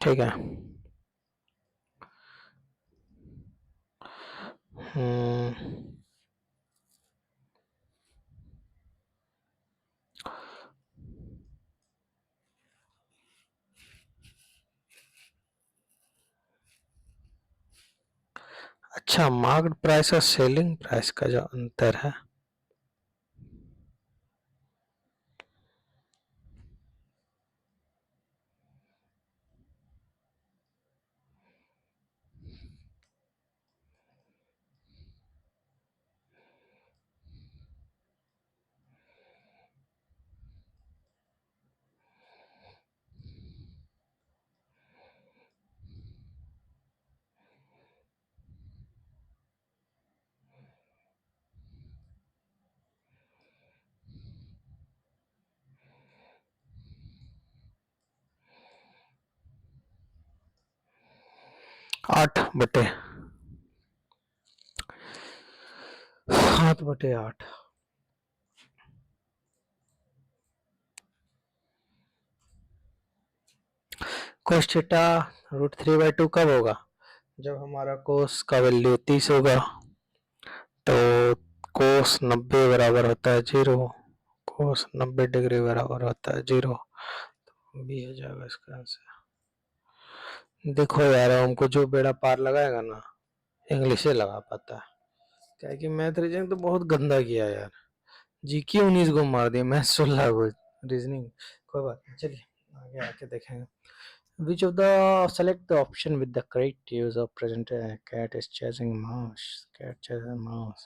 ठीक है। अच्छा, मार्केट प्राइस और सेलिंग प्राइस का जो अंतर है, आठ बटे 8। कोस थीटा √3/2 कब होगा? जब हमारा कोस का वैल्यू 30 होगा, तो कोस 90 बराबर होता है 0, कोस 90 डिग्री बराबर होता है 0, तो बी हो जाएगा इसका आंसर। देखो यार, हमको जो बेड़ा पार लगाएगा ना, इंग्लिश से लगा पाता है, क्या है कि मैथ रीजनिंग तो बहुत गंदा किया यार। जीके 19 को मार दिया, मैथ 16 को, रीजनिंग कोई बात नहीं, चलिए आगे आके देखेंगे। Which of the select the option with the correct use of present cat is chasing mouse, cat chasing mouse,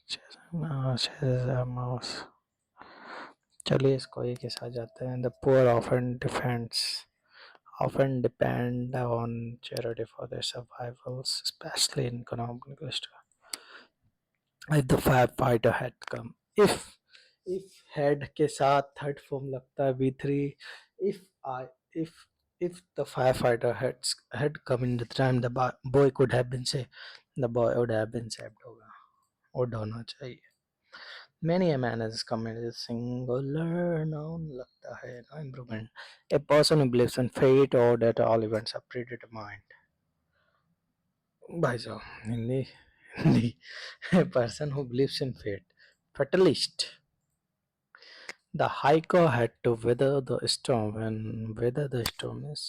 chasing mouse, chases a mouse। चलिए इसको एक के साथ जाते हैं। The poor often depend on charity for their survivals, especially in economic distress. If the firefighter had come, if had के साथ third form लगता है V3, if I if if the firefighter had come in the time the boy could have been saved, the boy would have been saved होगा, would होना चाहिए। Many a man has committed singular noun लगता है ना, improvement, a person who believes in fate or that all events are predetermined। भाई साहब Hindi, Hindi, a person who believes in fate, fatalist। The hiker had to weather the storm. When weather the storm is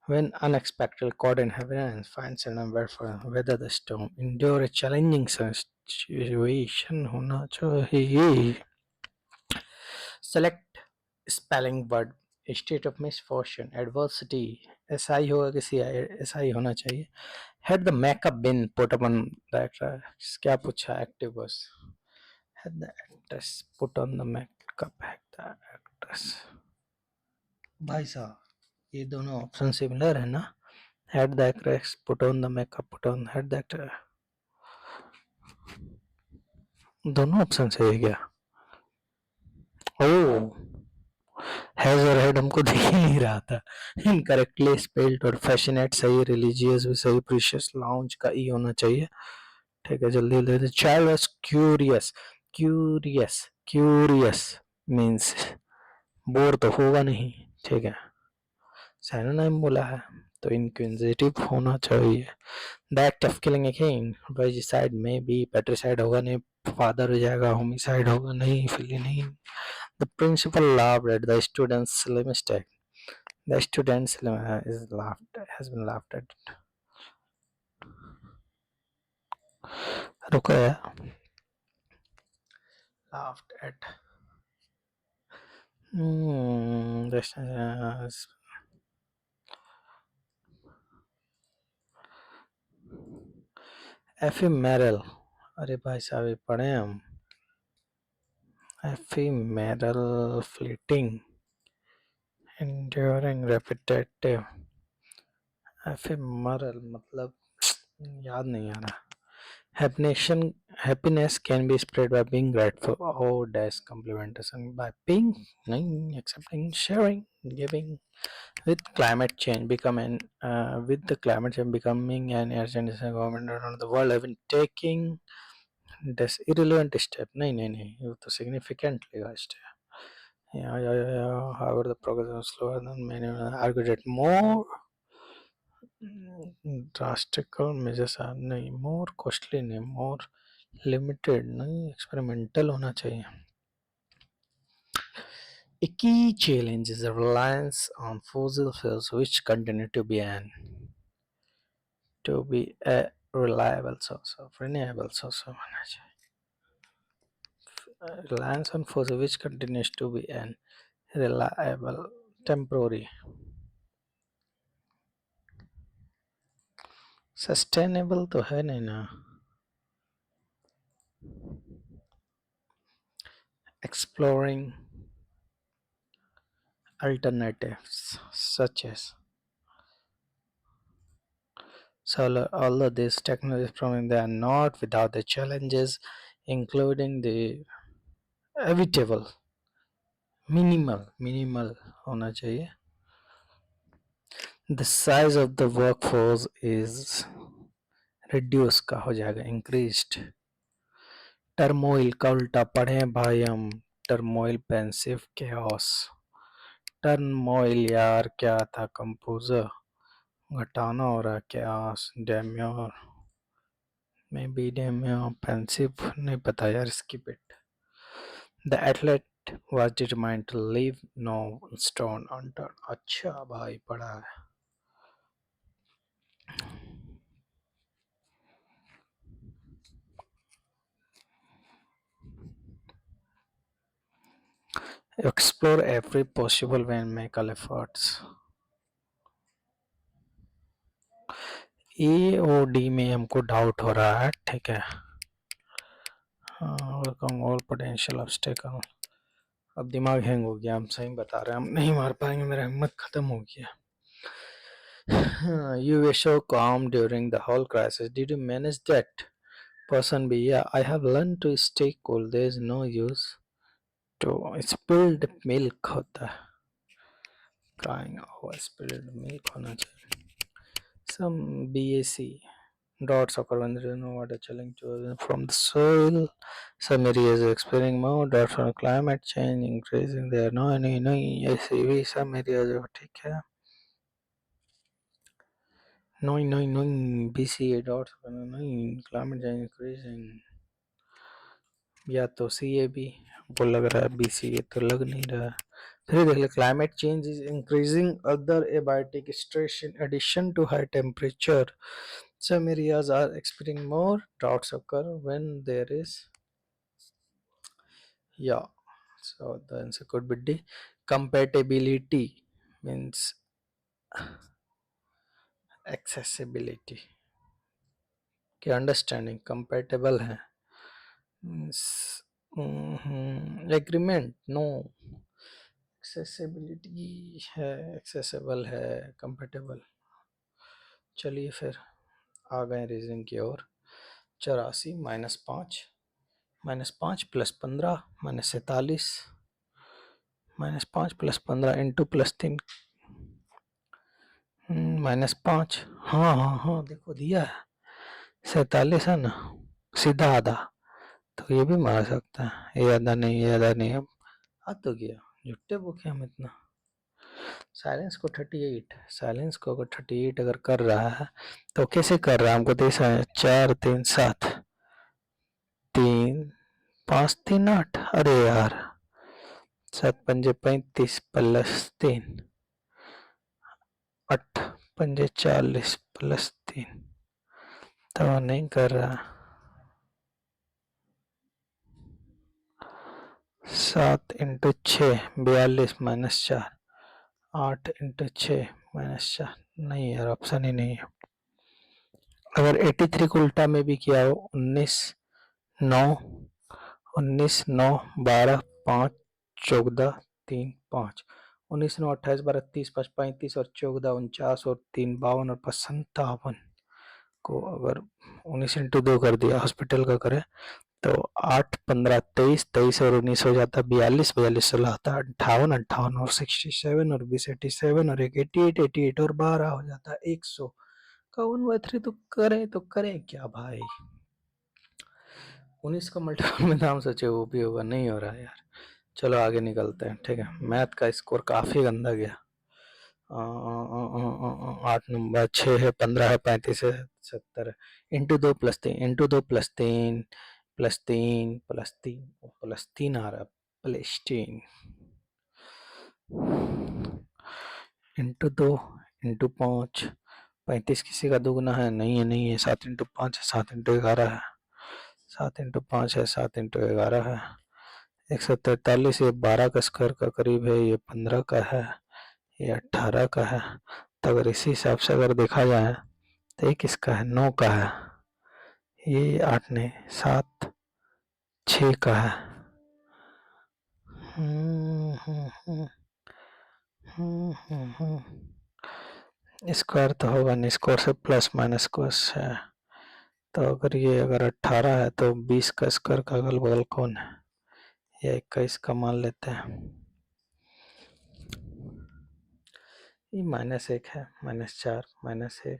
when unexpected caught in heaven and find somewhere for weather the storm. Endure a challenging situation होना चाहिए। Select spelling word, state of misfortune, adversity, SI होगा किसी SI होना चाहिए। Had the makeup been put upon the actress, क्या पूछा, active was, had the actress put on the makeup, had the actress। भाई साहब ये दोनों ऑप्शन सिमिलर है ना, had the actress put on the makeup, put on, had the actor, दोनों option सही है क्या? ओह, हैज और हेड हमको दिख ही नहीं रहा था। इनकरेक्टली स्पेल्ड और फैशनेट सही, रिलीजियस भी सही, प्रीशियस लाउंज का ई होना चाहिए। ठीक है, जल्दी जल्दी। Child was curious, curious, curious means bore तो होगा नहीं, ठीक है, सिनोनिम बोला है तो इंक्विजिटिव होना चाहिए। The act of killing a king, regicide में भी, पेट्रिसाइड होगा नहीं, फादर हो जाएगा, होमिसाइड होगा नहीं, फिली नहीं। The principal laughed at the student's silly mistake. The student has been laughed at. रुको यार, laughed at. एफिमेरल, अरे भाई साहब ये पढ़े हम, ephemeral, fleeting, enduring repetitive ephemeral मतलब याद नहीं आ रहा. Happiness can be spread by being grateful. Oh, dash complementation by being, accepting, sharing, giving. With the climate change becoming an urgent issue, government around the world have been taking this irrelevant step. नहीं ये तो significantly step. Yeah. However, the progress was slower than many argued that more drastic measures are नहीं, more costly नहीं, more limited नहीं, experimental होना चाहिए. A key challenge is the reliance on fossil fuels, which continue to be a reliable source of renewable source of energy. Reliance on fossil, which continues to be an reliable temporary sustainable तो है नहीं ना. Exploring alternatives such as solar, although these technologies promise they are not without the challenges, including the evitable minimal होना चाहिए. The size of the workforce is reduced का हो जाएगा increased. Turmoil का उल्टा पढ़ें भाई हम. Turmoil pensive chaos. टर्मोइल यार क्या था कंपोजर घटाना हो रहा chaos डेम्योर में बी डेम्योर पेंसिव नहीं पता यार skip it. The athlete was determined to leave no stone unturned. अच्छा भाई पढ़ा है. Explore every possible way and make all efforts. ए और डी में हमको डाउट हो रहा है. ठीक है. Overcome all potential obstacle. अब दिमाग हैंग हो गया. हम सही बता रहे हैं. हम नहीं मार पाएंगे. मेरा हिम्मत खत्म हो गया. You were so calm during the whole crisis. Did you manage that? Person B, yeah, I have learned to stay cool. There is no use to spilled milk होता है. Crying over spilled milk होना चाहिए. Some BAC dots occur when there is no water chilling from the soil. Some areas are experiencing more dots from climate change increasing. There no ऐसे भी some areas है. ठीक है. No, BCA dots नहीं climate change increasing. या तो CA भी हमको लग रहा है. BCA तो लग नहीं रहा. फिर देख ले. Climate change is increasing other abiotic stress in addition to high temperature. Some areas are experiencing more droughts occur when there is. Yeah. So the answer could be D. Compatibility means accessibility. कि understanding compatible है. Agreement no. Accessibility है. Accessible है. Compatible. चलिए फिर आ गए reasoning की ओर. 84 -5 plus 15 -47 -5 plus 15 into +3 -5. हाँ देखो दिया है. 47 है ना. सीधा आधा. तो ये भी मार सकता है. ये आधा नहीं. अब आ तो गया. झुट्टे भूखे हम इतना. साइलेंस को 38 अगर कर रहा है तो कैसे कर रहा है हमको तो ऐसा है. 4 3 7 3 5 3 8. अरे यार 7 पंजे 35 प्लस 3 8 पंजे 40 प्लस 3 तो नहीं कर रहा. 7 इंटू 6 42 -4 8 इंटू 6 -4. नहीं यार ऑप्शन ही नहीं है. अगर 83 को उल्टा में भी किया हो. 19 9 19 9 12 5 14 3 5 19 28 12 30 5 35 और 14 49 और 3 52 और 5 57 को अगर 19 इंटू 2 कर दिया हॉस्पिटल का करे तो 8 15 23 23 और 19 हो जाता 42 42 16 होता 58 58 और 67 और 20 87 और 1 88 88 और 12 हो जाता 100 का 1/3 तो करें क्या भाई। 19 का मल्टीपल में नाम सोचे वो भी होगा, नहीं हो रहा है यार। चलो आगे निकलते हैं, ठीक है। मैथ का स्कोर काफी गंदा गया। 8 नंबर 6 है 15 है 35 है 70 है। Into 2 plus 3 into 2 plus 3 plus 3 plus 3 plus 3 आ रहा है प्लस 3 इंटू 2 इंटू 5 35 किसी का दुगना है, नहीं है नहीं है। 7 इंटू 5 है 7 इंटू 11 है 7 इंटू 5 है 7 इंटू 11 है 143। ये 12 का स्क्वायर का करीब है, ये 15 का है, ये 18 का है। तो अगर इसी हिसाब से अगर देखा जाए तो ये किसका है, 9 का है। ये 8 नहीं 7 6 का है। स्क्वायर तो होगा नहीं, स्क्वायर से प्लस माइनस कोस है। तो अगर ये अगर 18 है तो 20 का स्क्वायर का अगल बगल कौन है, या 21 का मान लेते हैं। ये -1 है -4 -1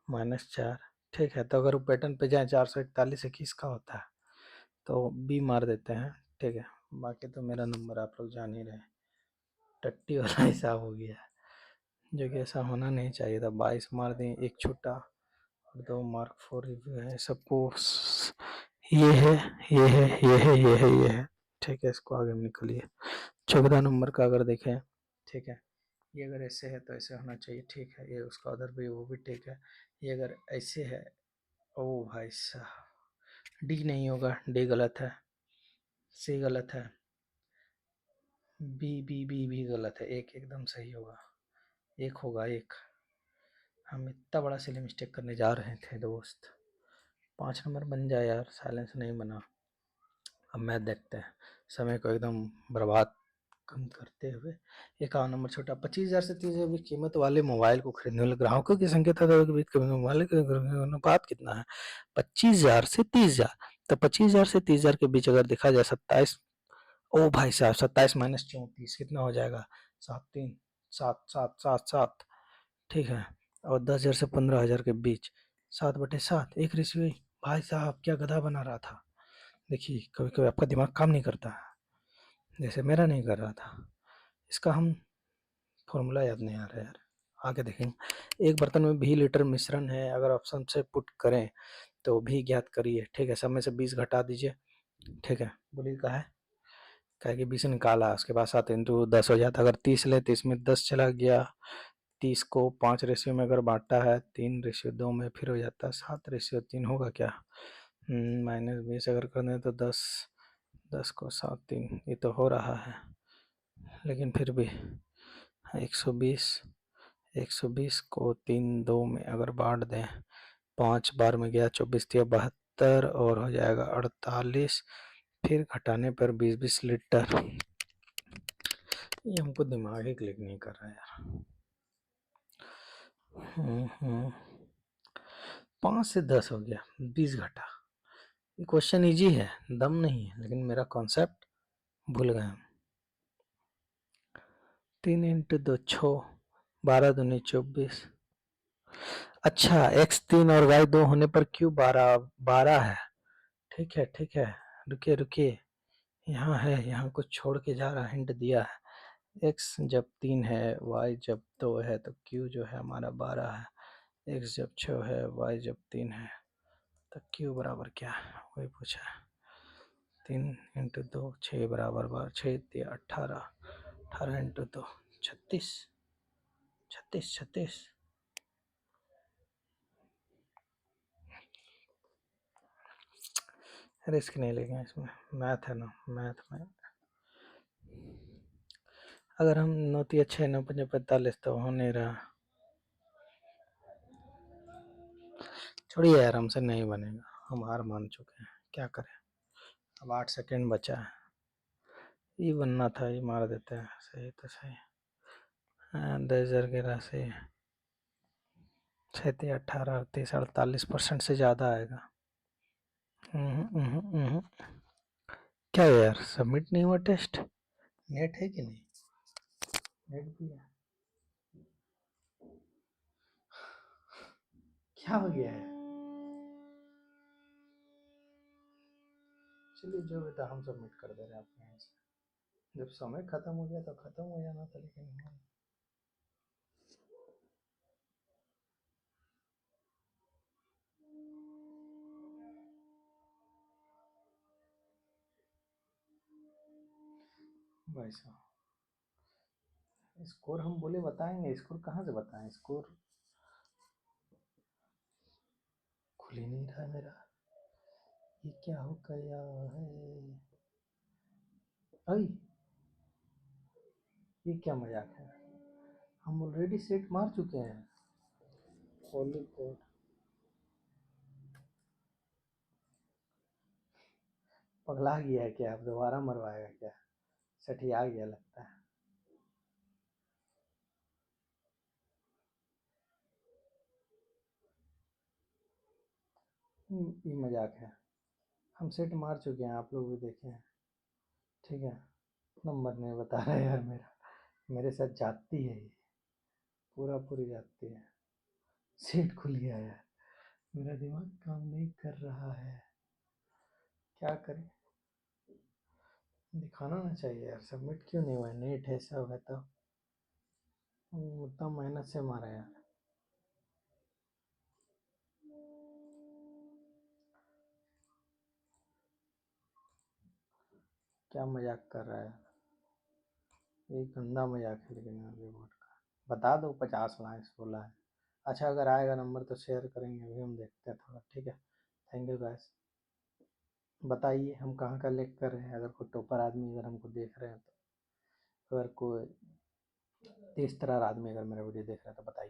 -4, ठीक है। तो अगर वो पैटर्न पे जाए 441 21 का होता है तो बी मार देते हैं, ठीक है। बाकी तो मेरा नंबर आप लोग जान ही रहे, टट्टी वाला हिसाब हो गया जो कि ऐसा होना नहीं चाहिए था। 22 मार दें, एक छुट्टा और 2 मार्क 4 रिव्यू है सबको। ये है ये है ये है ये है ये है, ठीक है। इसको आगे निकलिए। 14 नंबर का अगर देखें, ठीक है, ये अगर ऐसे है तो ऐसे होना चाहिए, ठीक है। ये उसका उधर भी वो भी ठीक है। ये अगर ऐसे है, ओ भाई साहब, डी नहीं होगा, डी गलत है, सी गलत है, बी बी बी भी गलत है, एक एकदम सही होगा, एक होगा एक। हम इतना बड़ा सिली मिस्टेक करने जा रहे थे दोस्त। 5 नंबर बन जाए यार, साइलेंस नहीं बना। अब मैथ देखते हैं, समय को एकदम बर्बाद कम करते हुए। 51 नंबर छोटा, 25,000 से 30,000 की कीमत वाले मोबाइल को खरीदने वाले ग्राहकों की संख्या तथा के बीच मोबाइल के अनुपात कितना है। 25,000 से 30,000, तो 25,000 से 30,000 के बीच अगर देखा जाए 27, ओ भाई साहब 27 माइनस 34 कितना हो जाएगा, 7 3 7 7 7 7, ठीक है। और 10,000 से 15,000 के बीच 7/7, एक रेशियो। भाई साहब क्या गधा बना रहा था। देखिए कभी कभी आपका दिमाग काम नहीं करता, जैसे मेरा नहीं कर रहा था। इसका हम फॉर्मूला याद नहीं आ रहा है यार, आगे देखेंगे। एक बर्तन में 20 लीटर मिश्रण है, अगर ऑप्शन से पुट करें तो भी ज्ञात करिए, ठीक है। सब में से 20 घटा दीजिए, ठीक है। बोलिए का है, क्या कि 20 निकाला, उसके बाद 7 इंटू 10 हो जाता। अगर 30 ले तो इसमें 10 चला गया। 30 को 5 रेशियो में अगर बांटा है, 3/2 में, फिर हो जाता है 7/3 होगा क्या। -20 अगर कर दें तो 10, 10 को 7 3, ये तो हो रहा है, लेकिन फिर भी 120, 120 को 3 2 में अगर बांट दें, 5 बार में गया, 24 या 72 और हो जाएगा 48, फिर घटाने पर 20 लीटर। ये हमको दिमाग ही क्लिक नहीं कर रहा है यार। 5 से 10 हो गया, 20 घटा। ये क्वेश्चन इजी है, दम नहीं है, लेकिन मेरा कॉन्सेप्ट भूल गए हम। 3 इंटू 2 6, 12 दूनी 24। अच्छा, x 3 और y 2 होने पर q 12 है, ठीक है ठीक है। रुकिए रुकिए, यहाँ है, यहाँ कुछ छोड़ के जा रहा, हिंट दिया है। x जब 3 है, y जब 2 है, तो q जो है हमारा 12 है। x जब 6 है, y जब 3 है, तो q बराबर क्या है, वही पूछा है। 3 इंटू 2 6 बराबर 12, 6 18, 18 इंटू 2 36, 36 36। रिस्क नहीं लेंगे इसमें, मैथ है ना, मैथ में अगर हम 9 3 6 9 5 45 तो हो नहीं रहा। छोड़िए यार, हमसे नहीं बनेगा, हम हार मान चुके हैं, क्या करें। अब 8 सेकंड बचा है, ये बनना था, ये मार देते हैं, सही तो सही। 10,000 की राशि 37, 18, 38, 48% से ज़्यादा आएगा। क्या यार, सबमिट नहीं हुआ टेस्ट? नेट है कि नहीं? नेट भी है। क्या हो गया है? चलिए जो भी था हम सबमिट कर दे रहे हैं अपने यहाँ से। जब समय खत्म हो गया तो खत्म हो जाना था, लेकिन हुआ नहीं। भाई साहब, स्कोर हम बोले बताएंगे, स्कोर कहाँ से बताएं? स्कोर खुल ही नहीं रहा है मेरा। ये क्या हो गया है? अई, ये क्या मजाक है? हम ऑलरेडी सेट मार चुके हैं। होली कोड पगला गया है क्या? अब दोबारा मरवाएगा क्या? सठिया गया लगता है। ये मजाक है। हम सेट मार चुके हैं, आप लोग भी देखे हैं। ठीक है, नंबर नहीं बता रहा है यार मेरा। मेरे साथ जाती है ये, पूरा पूरी जाती है। सेट खुल गया यार, मेरा दिमाग काम नहीं कर रहा है। क्या करें? दिखाना ना चाहिए यार, सबमिट क्यों नहीं हुआ है? नेट है, सब है तो। उतना मेहनत से मारा यार। क्या मजाक कर रहा है? ये गंदा मजाक है, लेकिन अभी बोट का बता दो 50 लाइक्स बोला है। अच्छा, अगर आएगा नंबर तो शेयर करेंगे, अभी हम देखते हैं थोड़ा। ठीक है, थैंक यू गाइस। बताइए हम कहाँ का लेक कर रहे हैं? अगर कोई टॉपर आदमी अगर हमको देख रहे हैं तो, अगर कोई तेज तर्रार आदमी अगर मेरा वीडियो देख रहा है तो बताइए।